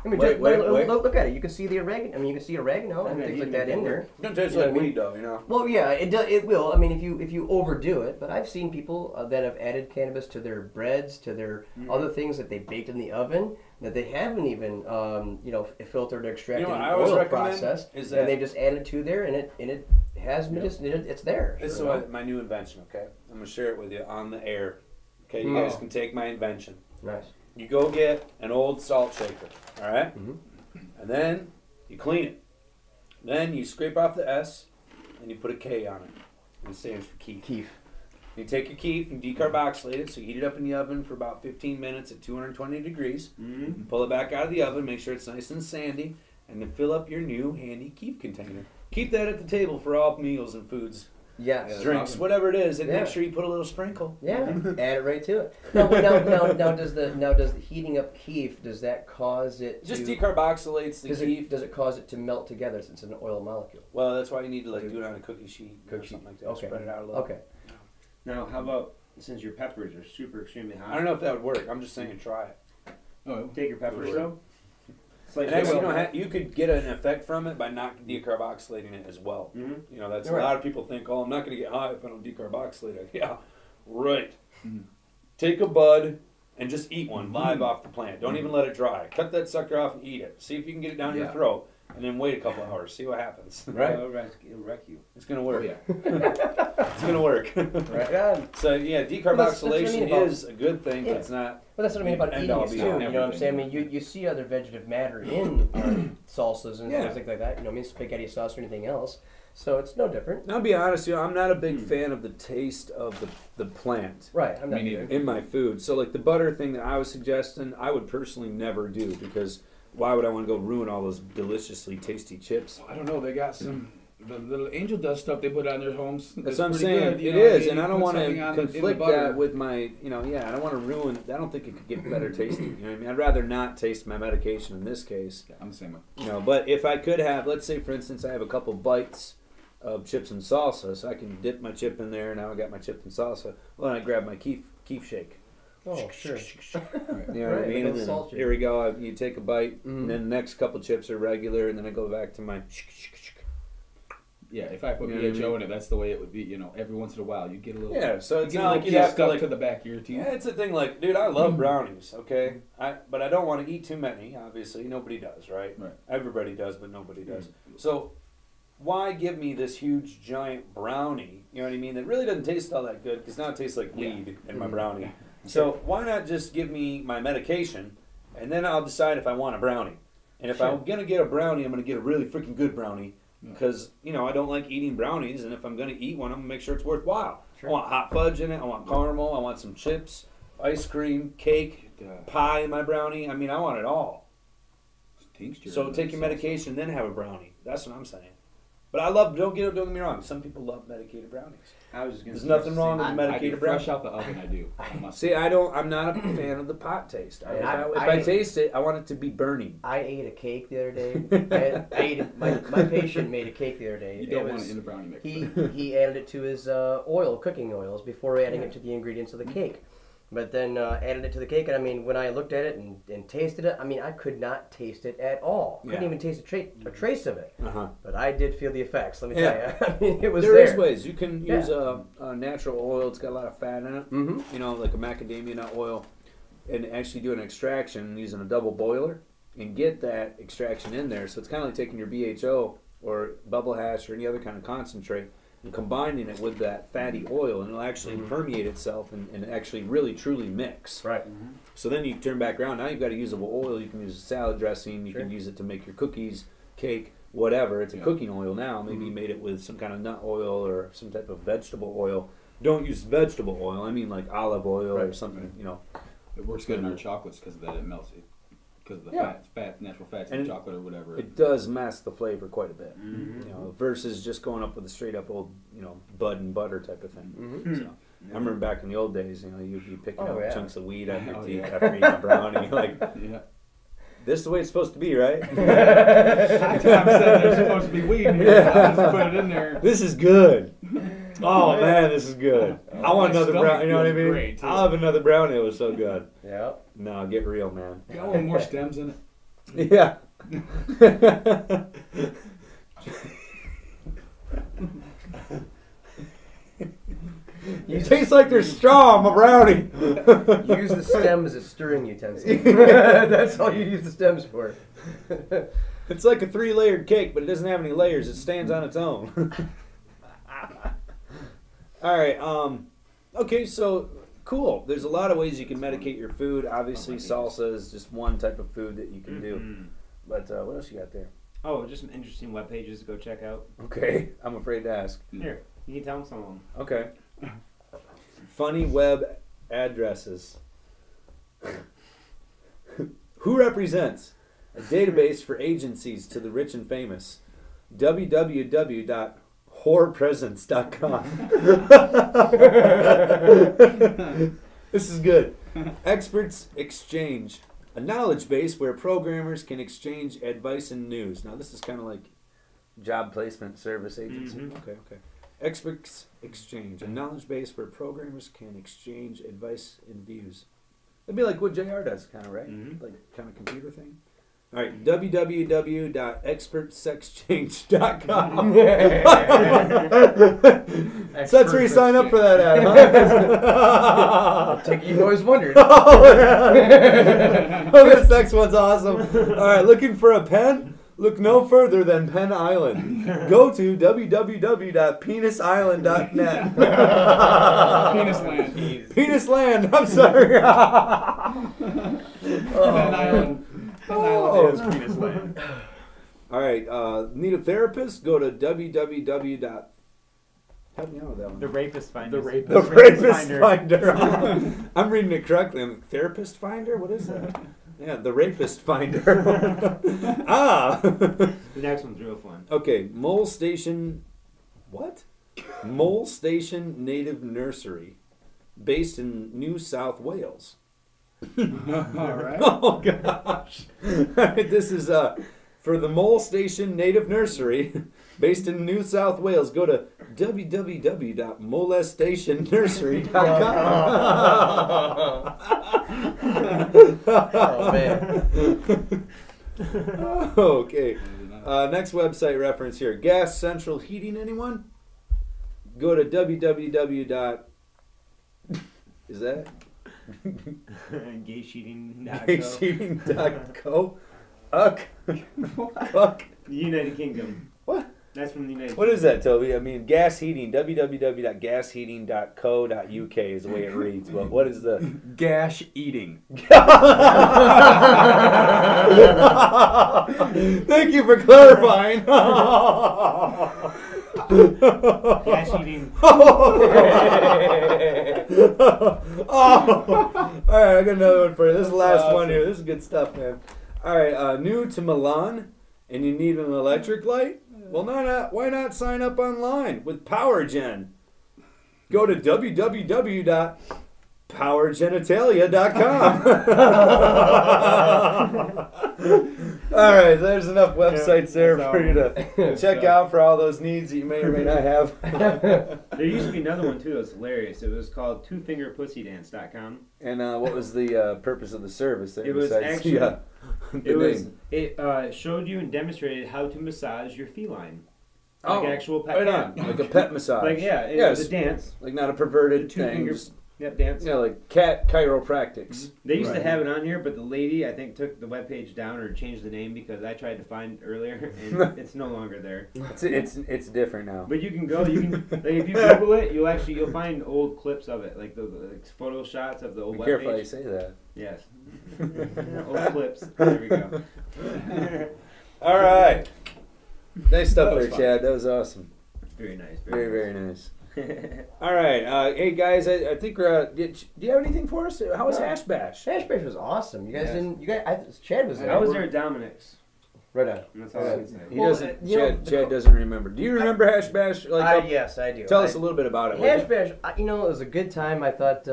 I mean, Wait, just, wait. look at it. You can see the oregano. I mean, you can see oregano and Okay, things you like make that in it there. work. It's going to taste You know like what I mean? weed, though. Well, yeah, it will. I mean, if you overdo it, but I've seen people that have added cannabis to their breads, to their other things that they baked in the oven that they haven't even filtered or extracted You know what in I always oil recommend process, is and that- they just added to there, and it has it's there. This is Sure. my new invention, okay? I'm going to share it with you on the air. Okay, you Oh. guys can take my invention. Nice. You go get an old salt shaker, all right? Mhm. And then you clean it. Then you scrape off the S, and you put a K on it. And it stands for keef. Keef. You take your keef and decarboxylate it, so you heat it up in the oven for about 15 minutes at 220 degrees. Mm-hmm. Pull it back out of the oven, make sure it's nice and sandy, and then fill up your new handy keef container. Keep that at the table for all meals and foods. Yes. drinks, whatever it is, and Yeah. make sure you put a little sprinkle. Yeah, add it right to it. Now, does the heating up keef, does that cause it Just to, decarboxylates the keef. does it cause it to melt together since it's an oil molecule? Well, that's why you need to like do it on a cookie sheet or Cookie. something like that. Okay. Spread it out a little. Okay. Now, how about since your peppers are super extremely hot? I don't know if that would work. I'm just saying try it. Oh, Take your peppers Sure. though. It's like And actually, you could get an effect from it by not decarboxylating it as well. hmm You know, that's Right. a lot of people think, oh, I'm not going to get high if I don't decarboxylate it. Yeah, right. Mhm. Take a bud and just eat one Mhm. live off the plant. Don't even let it dry. Cut that sucker off and eat it. See if you can get it down your Yeah. throat, and then wait a couple hours. See what happens. Right. It'll wreck you. It's going to Oh work. yeah. It's going to work. Right on. So yeah, that's what I decarboxylation mean about- is a good thing, Yeah. but it's not. Well, that's what I mean about And eating all it be too. on You know what I'm saying? I everything. mean, you see other vegetative matter in salsas and Yeah. things like that. You know, what I mean, spaghetti sauce or anything else. So it's no different. I'll be honest, I'm not a big fan of the taste of the plant Right. I'm not Me neither. in my food. So like the butter thing that I was suggesting, I would personally never do because why would I want to go ruin all those deliciously tasty chips? I don't know. They got some the little angel dust stuff they put on their homes. That's what I'm pretty saying. good, you It know, is, you and I don't put want something to on in the conflict butter. that with my, I don't want to ruin. I don't think it could get better tasting. You know what I mean? I'd rather not taste my medication in this case. Yeah, I'm the same way. You know, but if I could have, let's say for instance, I have a couple bites of chips and salsa, so I can dip my chip in there. Now I got my chip and salsa. Well, then I grab my keef shake. Oh, sure. You know what I Right, mean? a And little then salt here we go. You take a bite, Mhm. and then the next couple chips are regular, and then I go back to my. Yeah, if I put You know what I BHO mean? in it, that's the way it would be. You know, every once in a while you get a little. Yeah, so you it's get a not little like you pea have to stuck like. to the back of your teeth. Yeah, it's a thing. Like, dude, I love brownies. Okay, but I don't want to eat too many. Obviously, nobody does, right? Right. Everybody does, but nobody does. So, why give me this huge giant brownie? You know what I mean? That really doesn't taste all that good because now it tastes like weed in my brownie. So why not just give me my medication, and then I'll decide if I want a brownie. And if Sure. I'm gonna get a brownie, I'm gonna get a really freaking good brownie. Yeah. Because, I don't like eating brownies, and if I'm going to eat one, I'm going to make sure it's worthwhile. Sure. I want hot fudge in it, I want caramel, I want some chips, ice cream, cake, pie in my brownie. I mean, I want it all. Tincture. So take your medication, then have a brownie. That's what I'm saying. But don't get me wrong, some people love medicated brownies. I was just gonna. There's nothing wrong with I- a I medicated get brownie. fresh out the oven. I do. I must See, I'm not a fan of the pot taste. If I taste it, I want it to be burning. I ate a cake the other day. I ate it, my patient made a cake the other day. You don't It want was- it in the brownie mix. He added it to his cooking oils before adding it to the ingredients of the cake. But then added it to the cake, and I mean, when I looked at it and tasted it, I mean, I could not taste it at all. Couldn't Yeah. even taste a trace of it. Uh-huh. But I did feel the effects. Let me Yeah. tell you. I mean, it was There there. is ways. You can Yeah. use a natural oil. It's got a lot of fat in it. Mm-hmm. Like a macadamia nut oil, and actually do an extraction using a double boiler and get that extraction in there. So it's kind of like taking your BHO or bubble hash or any other kind of concentrate and combining it with that fatty oil, and it'll actually permeate itself and actually really truly mix. Right. So then you turn back around. Now you've got a usable oil. You can use a salad dressing. You Sure. can use it to make your cookies, cake, whatever. It's a Yeah. cooking oil now. Maybe you made it with some kind of nut oil or some type of vegetable oil. Don't use vegetable oil. I mean like olive oil or Right. something. It works good in our chocolates because of that. It melts it because of the Yeah. natural fats in And the chocolate or whatever. It does mask the flavor quite a bit. Mhm. Versus just going up with a straight up old, bud and butter type of thing. Mm-hmm. So, I remember back in the old days, you'd be picking Oh, up yeah. chunks of weed out of your Oh, teeth yeah. after eating a brownie. Like, Yeah. this is the way it's supposed to be, right? Tom said there's supposed to be weed in here. I just put it in there. This is good. Oh man, this is good. I want My another stomach brownie. You know what I feels mean? great, too. I'll have another brownie. It was so good. Yeah. No, get real, man. Got one more stems in it. Yeah. It tastes like there's straw on my brownie. Use the stem as a stirring utensil. That's all you use the stems for. It's like a 3-layered cake, but it doesn't have any layers. It stands on its own. All right. Okay, so cool. There's a lot of ways you can medicate your food. Obviously, salsa is just one type of food that you can do. But what else you got there? Oh, just some interesting web pages to go check out. Okay, I'm afraid to ask. Here, you can tell them some of them. Okay. Funny web addresses. Who represents a database for agencies to the rich and famous? www.whoremans.com. whorepresence.com. This is good. Experts Exchange, a knowledge base where programmers can exchange advice and news. Now this is kind of like job placement service agency. Mhm. Okay. Experts Exchange, a knowledge base where programmers can exchange advice and views. That'd be like what JR does, kind of, right? Mhm. Like kind of computer thing. All right, www.expertsexchange.com. So that's where you sign up for that ad, huh? You always wondered. Oh, this next one's awesome. All right, looking for a pen? Look no further than Penn Island. Go to www.penisisland.net. Penis land. Penis land, I'm sorry. Penn Island. Penn Island is penis land. All right, need a therapist? Go to www. Help me out with that one. The rapist finder. The rapist. The Rapist Finder. I'm reading it correctly. Therapist Finder? What is that? Yeah, the Rapist Finder. Ah! The next one's real fun. Okay, Mole Station. What? Mole Station Native Nursery, based in New South Wales. All right. Oh gosh! This is for the Mole Station Native Nursery, based in New South Wales. Go to www.molestationnursery.com. Oh man. Okay. Next website reference here. Gas Central Heating. Anyone? Go to www. Is that? Gaysheeting.co. Uck. Uck. The United Kingdom. What? That's from the United What is that, Toby? I mean, gas heating. www.gasheating.co.uk is the way it reads. But what is the Gash eating. Thank you for clarifying. Gas heating. All right, I got another one for you. This is the last one here. This is good stuff, man. All right, new to Milan, and you need an electric light? Well, why not sign up online with PowerGen? Go to www.powergenitalia.com. All right, there's enough websites there for you to check out for all those needs that you may or may not have. There used to be another one too that was hilarious. It was called twofingerpussydance.com. And what was the purpose of the service? There It was besides actually- the name? It showed you and demonstrated how to massage your feline. Like Oh, actual pet. right on, Yeah. like a pet massage. Like yeah, it Yes. was a dance. Like not a perverted Two thing. fingers. Just, Yep, dance. you know, like cat chiropractics. They used to Right. have it on here, but the lady I think took the webpage down or changed the name because I tried to find earlier and it's no longer there. It's different now. But you can go. You can like, if you Google it, you'll find old clips of it, like the photo shots of the old Be careful how you webpage. say that. Yes. Old clips. There we go. All right. Nice stuff That was there, fun. Chad. That was awesome. Very nice. Very, very nice. All right. Hey, guys, I think we're... do you have anything for us? How was Hash Bash? Hash Bash was awesome. You guys Yes. didn't. You guys. Chad was there. I was there at Dominic's. Right on. That's all I can say. He Well, doesn't... you know, Chad doesn't remember. Do you remember Hash Bash? Like, Yes, I do. tell us a little bit about it. Hash Bash. It was a good time. I thought.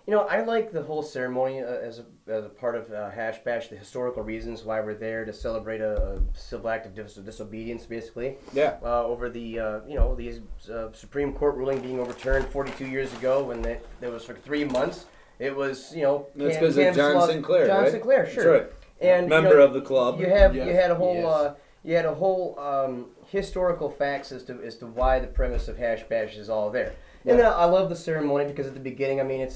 I like the whole ceremony as a part of Hash Bash. The historical reasons why we're there to celebrate a civil act of disobedience, basically. Yeah. Over the Supreme Court ruling being overturned 42 years ago, when that was for 3 months. It was That's because of John Sinclair, John right? Sinclair, sure. That's right. And Member of the club. You had a whole historical facts as to why the premise of Hash Bash is all there. And then I love the ceremony because at the beginning, I mean, they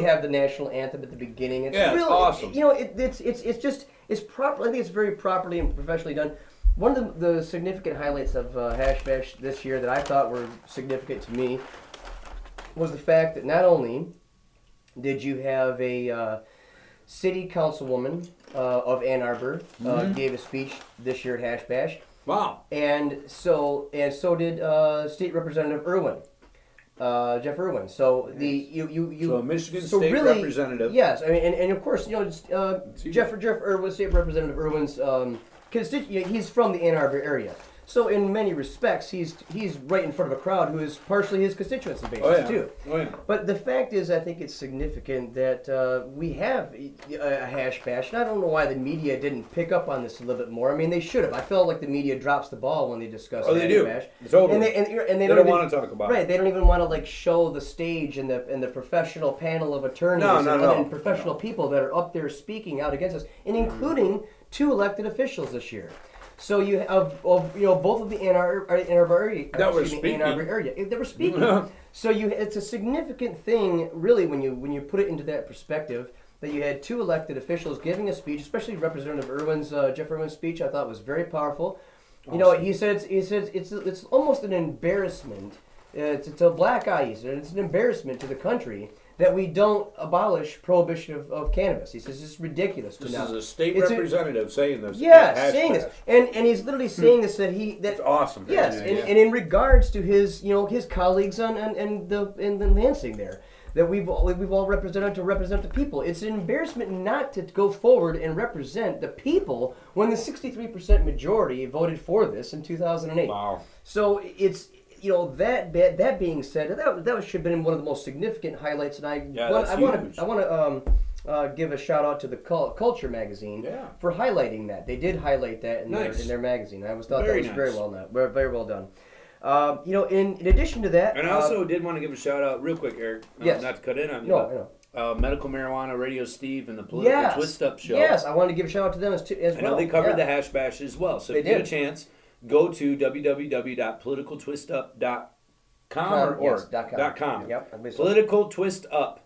have the national anthem at the beginning. It's Yeah, it's really, awesome. It's proper. I think it's very properly and professionally done. One of the significant highlights of Hash Bash this year that I thought were significant to me was the fact that not only did you have a city councilwoman of Ann Arbor gave a speech this year at Hash Bash. Wow. And so did State Representative Irwin, Jeff Irwin. So So a Michigan so State really, Representative. Yes, I mean, and of course, Jeff Irwin, State Representative Irwin's he's from the Ann Arbor area. So in many respects, he's right in front of a crowd who is partially his constituency basis Oh yeah. too. Oh yeah. But the fact is, I think it's significant that we have a hash bash, and I don't know why the media didn't pick up on this a little bit more. I mean, they should have. I felt like the media drops the ball when they discuss Oh, they hash do. bash. It's over. And they don't even want to talk about it. Right, they don't even want to like show the stage and the professional panel of attorneys and professional people that are up there speaking out against us, and including 2 elected officials this year. So you have both of the Ann Arbor area That were speaking. Ann Arbor area they were speaking. So it's a significant thing, really, when you put it into that perspective. That you had 2 elected officials giving a speech, especially Representative Jeff Irwin's speech. I thought was very powerful. You know, he said it's almost an embarrassment. It's a black eye. He said it's an embarrassment to the country that we don't abolish prohibition of cannabis. He says it's ridiculous. This is a state representative saying this. Yeah, saying this, and he's literally saying this that It's awesome. Yes, and in regards to his his colleagues in Lansing there. That we've all represented to represent the people. It's an embarrassment not to go forward and represent the people when the 63% majority voted for this in 2008. Wow. So it's that being said, that should have been one of the most significant highlights. And I want to give a shout out to the Culture magazine for highlighting that. They did highlight that in their magazine. I thought that was very well done. In addition to that, and I also did want to give a shout out real quick, Eric. Yes. Not to cut in on you. No, I know. Medical Marijuana Radio Steve and the Political Twist Up Show. Yes, I wanted to give a shout out to them as well. I know they covered the hash bash as well. So if you get a chance, go to www.politicaltwistup.com or .com. Yep. Political Twist Up.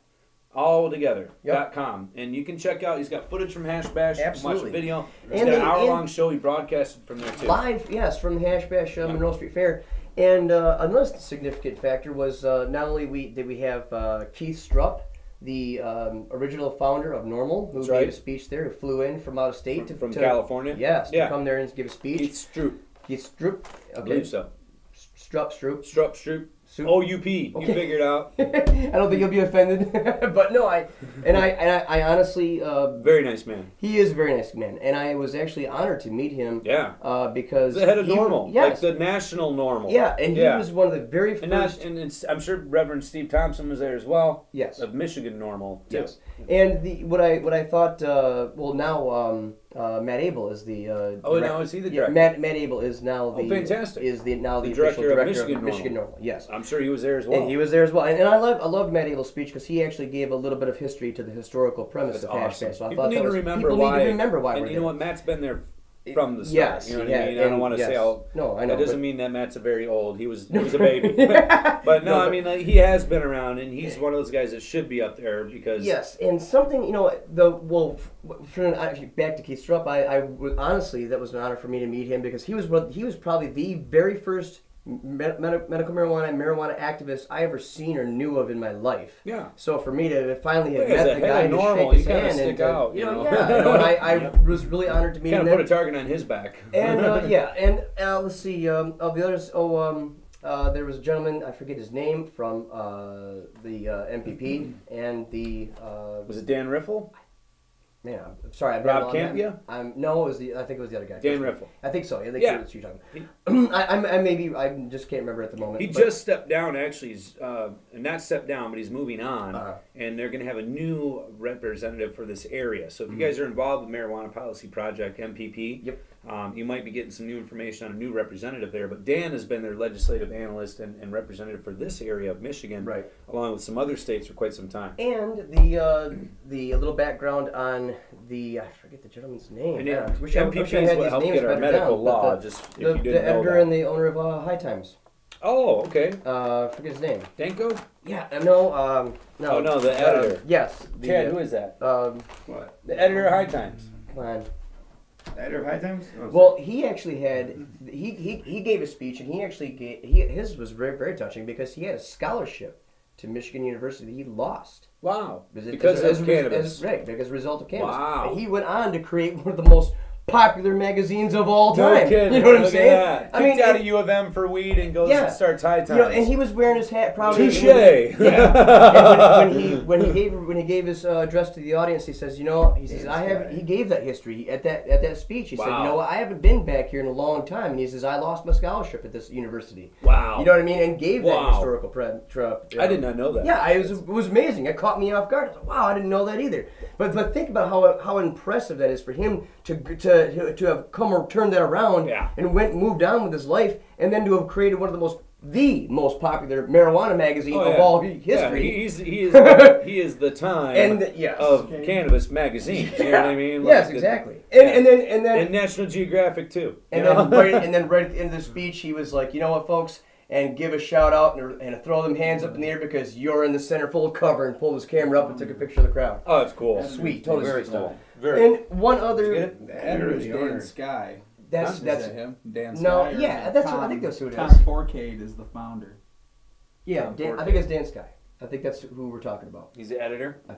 All together. .com. And you can check out, he's got footage from Hash Bash. Absolutely. You can watch a video. He's got an hour-long show he broadcasted from there, too. Live, yes, from the Hash Bash Monroe Street Fair. And another significant factor was not only did we have Keith Strupp, the original founder of Normal, who gave a speech there, who flew in from out of state. From California? Yes, to come there and give a speech. Keith Strupp. Okay. I believe so. Strupp. O-U-P. You figured out. I don't think you'll be offended, but no, I honestly very nice man. He is a very nice man, and I was actually honored to meet him. Yeah. Because the head of Normal, yes, like the national Normal. Yeah, and he was one of the very first. And I'm sure Reverend Steve Thompson was there as well. Yes. Of Michigan Normal. Too. Yes. And what I thought. Now Matt Abel is the. Now is he the director? Matt Abel is now the. Fantastic. Is the official director of Michigan Normal. Yes. I'm sure he was there as well. And he was there as well. And I loved Matt Abel's speech because he actually gave a little bit of history to the historical premise of Hash Bash. So people need to remember why. And you know what? Matt's been there from the start. Yes, you know what I mean? I don't want to say all. No, I know. That doesn't mean that Matt's a very old. He was a baby. But no, I mean he has been around, and he's one of those guys that should be up there because. Yes, and something back to Keith Strupp, I honestly that was an honor for me to meet him because he was probably the very first medical marijuana activist I ever seen or knew of in my life. Yeah. So for me to finally have met the guy to shake his hand and I was really honored to meet him. Kind of put a target on his back. And let's see, of the others. There was a gentleman, I forget his name, from the MPP and the. Was it Dan Riffle? Man, I'm sorry. Rob Campia? No, I think it was the other guy. Dan Riffle. I think so. I think that's what you're talking about. I just can't remember at the moment. He just stepped down, actually. He's not stepped down, but he's moving on. And they're going to have a new representative for this area. So if you guys are involved with Marijuana Policy Project, MPP, you might be getting some new information on a new representative there. But Dan has been their legislative analyst and representative for this area of Michigan, along with some other states for quite some time. And the little background on I forget the gentleman's name. And MPP is what helped get our medical law. The editor and the owner of High Times. Oh, okay. Forget his name. Danko? Yeah, no. Oh, no, the editor. Yes. Chad, who is that? What? The editor of High Times. Come on. The editor of High Times? Oh, well, he actually had, he gave a speech, and his was very, very touching because he had a scholarship to Michigan University that he lost. Wow. Because of cannabis. Right, because as a result of cannabis. Wow. And he went on to create one of the most popular magazines of all No time. kidding. You know what I'm Look at saying? that. I mean, Kicked out and- of U of M for weed and goes Yeah. and starts high times. You know, and he was wearing his hat probably. Touche. Yeah. And when he gave his address to the audience, he says, he gave that history at that speech. He said, Wow. you know what, I haven't been back here in a long time, and he says, I lost my scholarship at this university. Wow. You know what I mean? And gave that Wow. historical I did not know that. Yeah, it was amazing. It caught me off guard. I was like, wow, I didn't know that either. But think about how impressive that is for him to have come or turned that around Yeah. and moved on with his life, and then to have created one of the most popular marijuana magazine Oh, of yeah. all Yeah, history. he is the time And yes. of cannabis magazines. You know what I mean? Yes, Like exactly. Yeah. And then and National Geographic too. And you know? then right at the end of the speech, he was like, you know what, folks, and give a shout out and throw them hands up in the air because you're in the center full cover, and pulled his camera up and took a picture of the crowd. Oh, it's cool. Sweet, totally Very sweet cool. stuff. Very. And one other, The editor is Dan Sky. that's Is that him? Dan Sky? no, or is yeah, it that's Tom, what I think that's who it Tom is. Forcade is the founder. Yeah, Tom Dan, I Forcade. think it's Dan Sky. I think that's who we're talking about. He's the editor. I'm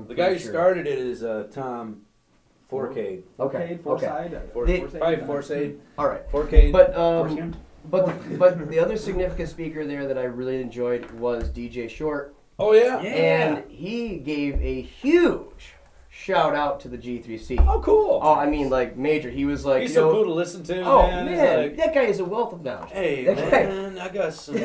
The guy who pretty sure. started it is Tom Forcade. Okay, okay. Probably Forcade. All right. Forcade. But Forcade? but the other significant speaker there that I really enjoyed was DJ Short. Oh yeah. And he gave a huge shout out to the G3C. Oh cool. Oh, I mean, like major. He was like, He's you know, so cool to listen to. oh man. He's man, like, that guy is a wealth of knowledge. hey That guy- man, I got some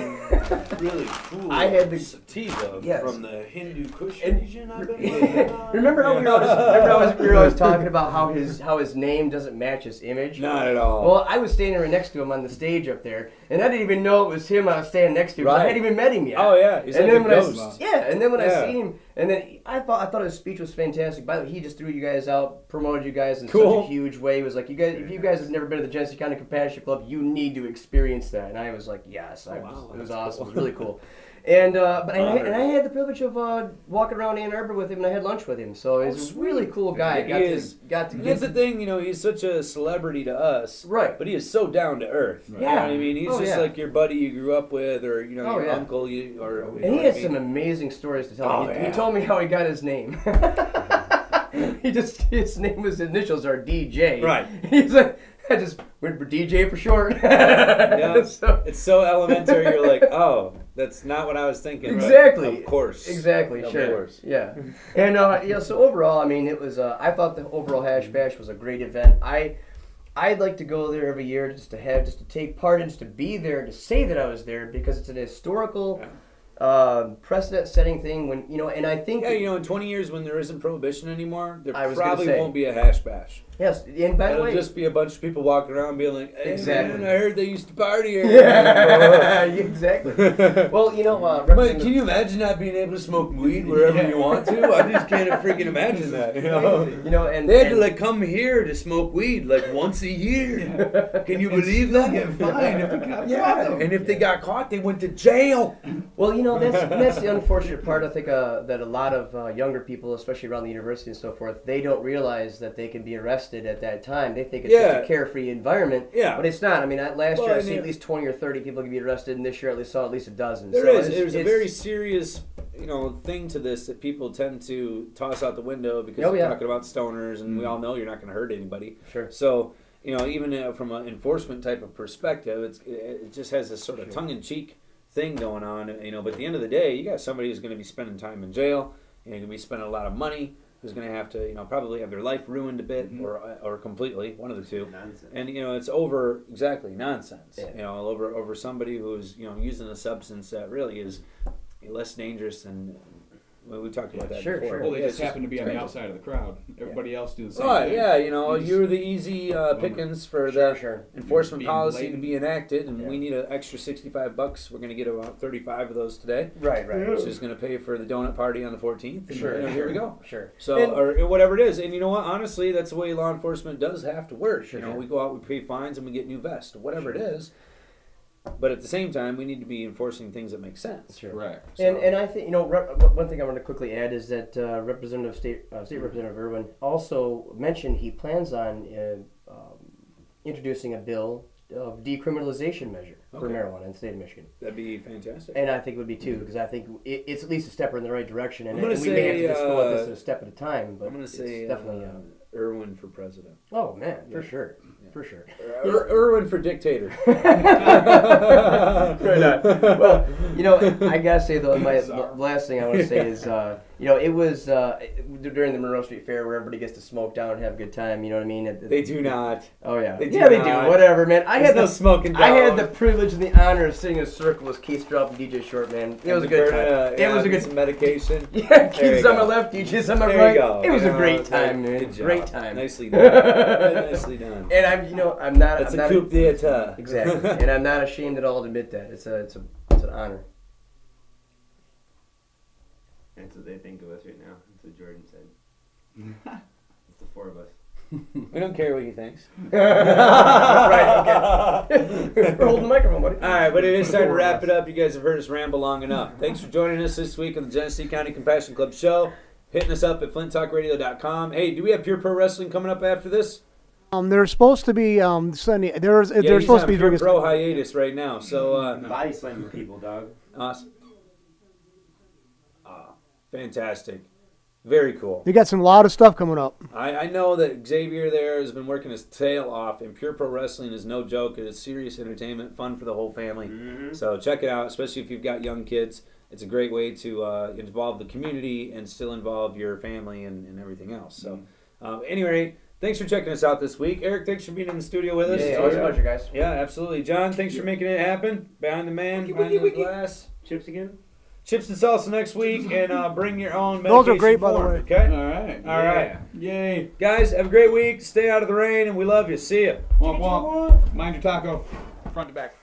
really cool I had the- sativa Yes. from the Hindu Kush And- region. I've been working on. Remember how we were always talking about how his name doesn't match his image? Not at all. Well, I was standing right next to him on the stage up there, and I didn't even know it was him I was standing next to. 'Cause I Right. hadn't even met him yet. Oh yeah, he's And like then a when ghost. and then when I Yeah. seen him, and then I thought his speech was fantastic. By the way, he just threw you guys out, promoted you guys in Cool. such a huge way. He was like, you guys, if you guys have never been to the Genesee County Compassion Club, you need to experience that. And I was like, yes, Wow, it was that's awesome. cool. It was really cool. And but Honored. I had the privilege of walking around Ann Arbor with him, and I had lunch with him. So he's a sweet. really cool guy. He is. Got to And get that's the thing, you know, he's such a celebrity to us, right. but he is so down to earth. You know Yeah. what I mean? He's Oh, just yeah. like your buddy you grew up with, or you know, Oh, your yeah. uncle, or And you know he what has I mean? some amazing stories to tell. Oh, He yeah. told me how he got his name. His name was, initials are DJ. Right. He's like, I just went for DJ for short. Yeah. So- It's so elementary. You're like, oh, that's not what I was thinking. Right? Exactly. Of course. Exactly, Of sure. course. Yeah. And yeah, so overall, I mean, it was. I thought the overall Hash Bash was a great event. I'd like to go there every year just to take part and just to be there, to say that I was there, because it's an historical, precedent-setting thing. When you know, and I think Yeah, you know, in 20 years when there isn't prohibition anymore, there I was gonna probably say. won't be a hash bash. yes. And by the It'll way, just be a bunch of people walking around being like, hey, Exactly. man, I heard they used to party here. yeah, exactly. Well, you know, But Representative- can you imagine not being able to smoke weed wherever you want to? I just can't freaking imagine that. You know? you know, and They had to and- like come here to smoke weed like once a year. Can you believe that? Get fined if the cops Yeah. caught them. And if they got caught, they went to jail. Well, you know, that's the unfortunate part. I think that a lot of younger people, especially around the university and so forth, they don't realize that they can be arrested at that time. They think it's Yeah. such a carefree environment, Yeah. but it's not. I mean, last Well, year I and see it- at least 20 or 30 people can be arrested, and this year I saw at least a dozen. There So is. it's- There's a it's- very serious, you know, thing to this that people tend to toss out the window because Oh, they're yeah. talking about stoners, and we all know you're not going to hurt anybody. Sure. So, you know, even from an enforcement type of perspective, it just has this sort of tongue-in-cheek thing going on, you know. But at the end of the day, you got somebody who's going to be spending time in jail, and going to be spending a lot of money, who's going to have to, you know, probably have their life ruined a bit or completely, one of the two. Nonsense. And you know, it's over exactly nonsense. Yeah. You know, over somebody who's, you know, using a substance that really is less dangerous than. Well, we talked about that Sure, before. sure. Well, they Yeah, just it's happen to be on it's the crazy. outside of the crowd. Everybody else do the same Right, thing. yeah, you know, You just- you're the easy pickings for the Sure. enforcement Being policy blatant. to be enacted, and Yeah. we need an extra $65. We're going to get about 35 of those today, Right, right. which is going to pay for the donut party on the 14th. And, Sure. you know, here we go. Sure. So, And- or whatever it is, and you know what? Honestly, that's the way law enforcement does have to work. Sure, you know, sure. we go out, we pay fines, and we get new vests, or whatever it is. But at the same time, we need to be enforcing things that make sense. Sure. Correct. And So- and I think, you know, one thing I want to quickly add is that State Representative Irwin also mentioned he plans on introducing a bill of decriminalization measure for Okay. marijuana in the state of Michigan. That'd be fantastic. And I think it would be too, because I think it's at least a step in the right direction. And, I'm gonna and we may have to say, just go with this a step at a time, but I'm going to it's say definitely Irwin for president. Oh man, for sure, for sure. Irwin for dictator. Right on. Well, you know, I gotta say though, the last thing I want to say is, you know, it was during the Monroe Street Fair where everybody gets to smoke down and have a good time. You know what I mean? They do not. Oh yeah. They do yeah, they not. do. Whatever, man. I had no the smoking I had down. the privilege and the honor of sitting in a circle with Keith Strupp and DJ Short, man. It was a good time. It was a good some medication. Yeah, There Keith's you on my go. left, DJ's on my There right. you go. It was a You great know, time, man. good job. Great time. Nicely done. Nicely done. And I'm not. That's I'm a not coup d'etat. Exactly. And I'm not ashamed at all to admit that. It's an honor. That's what they think of us right now. That's what Jordan said. It's the four of us. We don't care what he thinks. Right, okay. We're holding the microphone, buddy. All right, but it is time to wrap it up. You guys have heard us ramble long enough. Thanks for joining us this week on the Genesee County Compassion Club show. Hitting us up at flinttalkradio.com. Hey, do we have Pure Pro Wrestling coming up after this? There's supposed to be Sunday. There's Yeah, he's supposed to on be Pure during Pro hiatus right now. So, Body slamming people, dog. awesome. Fantastic. Very cool. They got some lot of stuff coming up. I know that Xavier there has been working his tail off, and Pure Pro Wrestling is no joke. It is serious entertainment, fun for the whole family. Mm-hmm. So check it out, especially if you've got young kids. It's a great way to involve the community and still involve your family and everything else. So anyway, thanks for checking us out this week. Eric, thanks for being in the studio with us. Yeah, always a pleasure, guys. Yeah, absolutely. John, thanks for making it happen. Behind the man, behind the glass. Chips again? Chips and salsa next week, and bring your own Those are medication great, by the form, way. Okay? All right. All right. Yay. Guys, have a great week. Stay out of the rain, and we love you. See ya. Womp womp. Mind your taco. Front to back.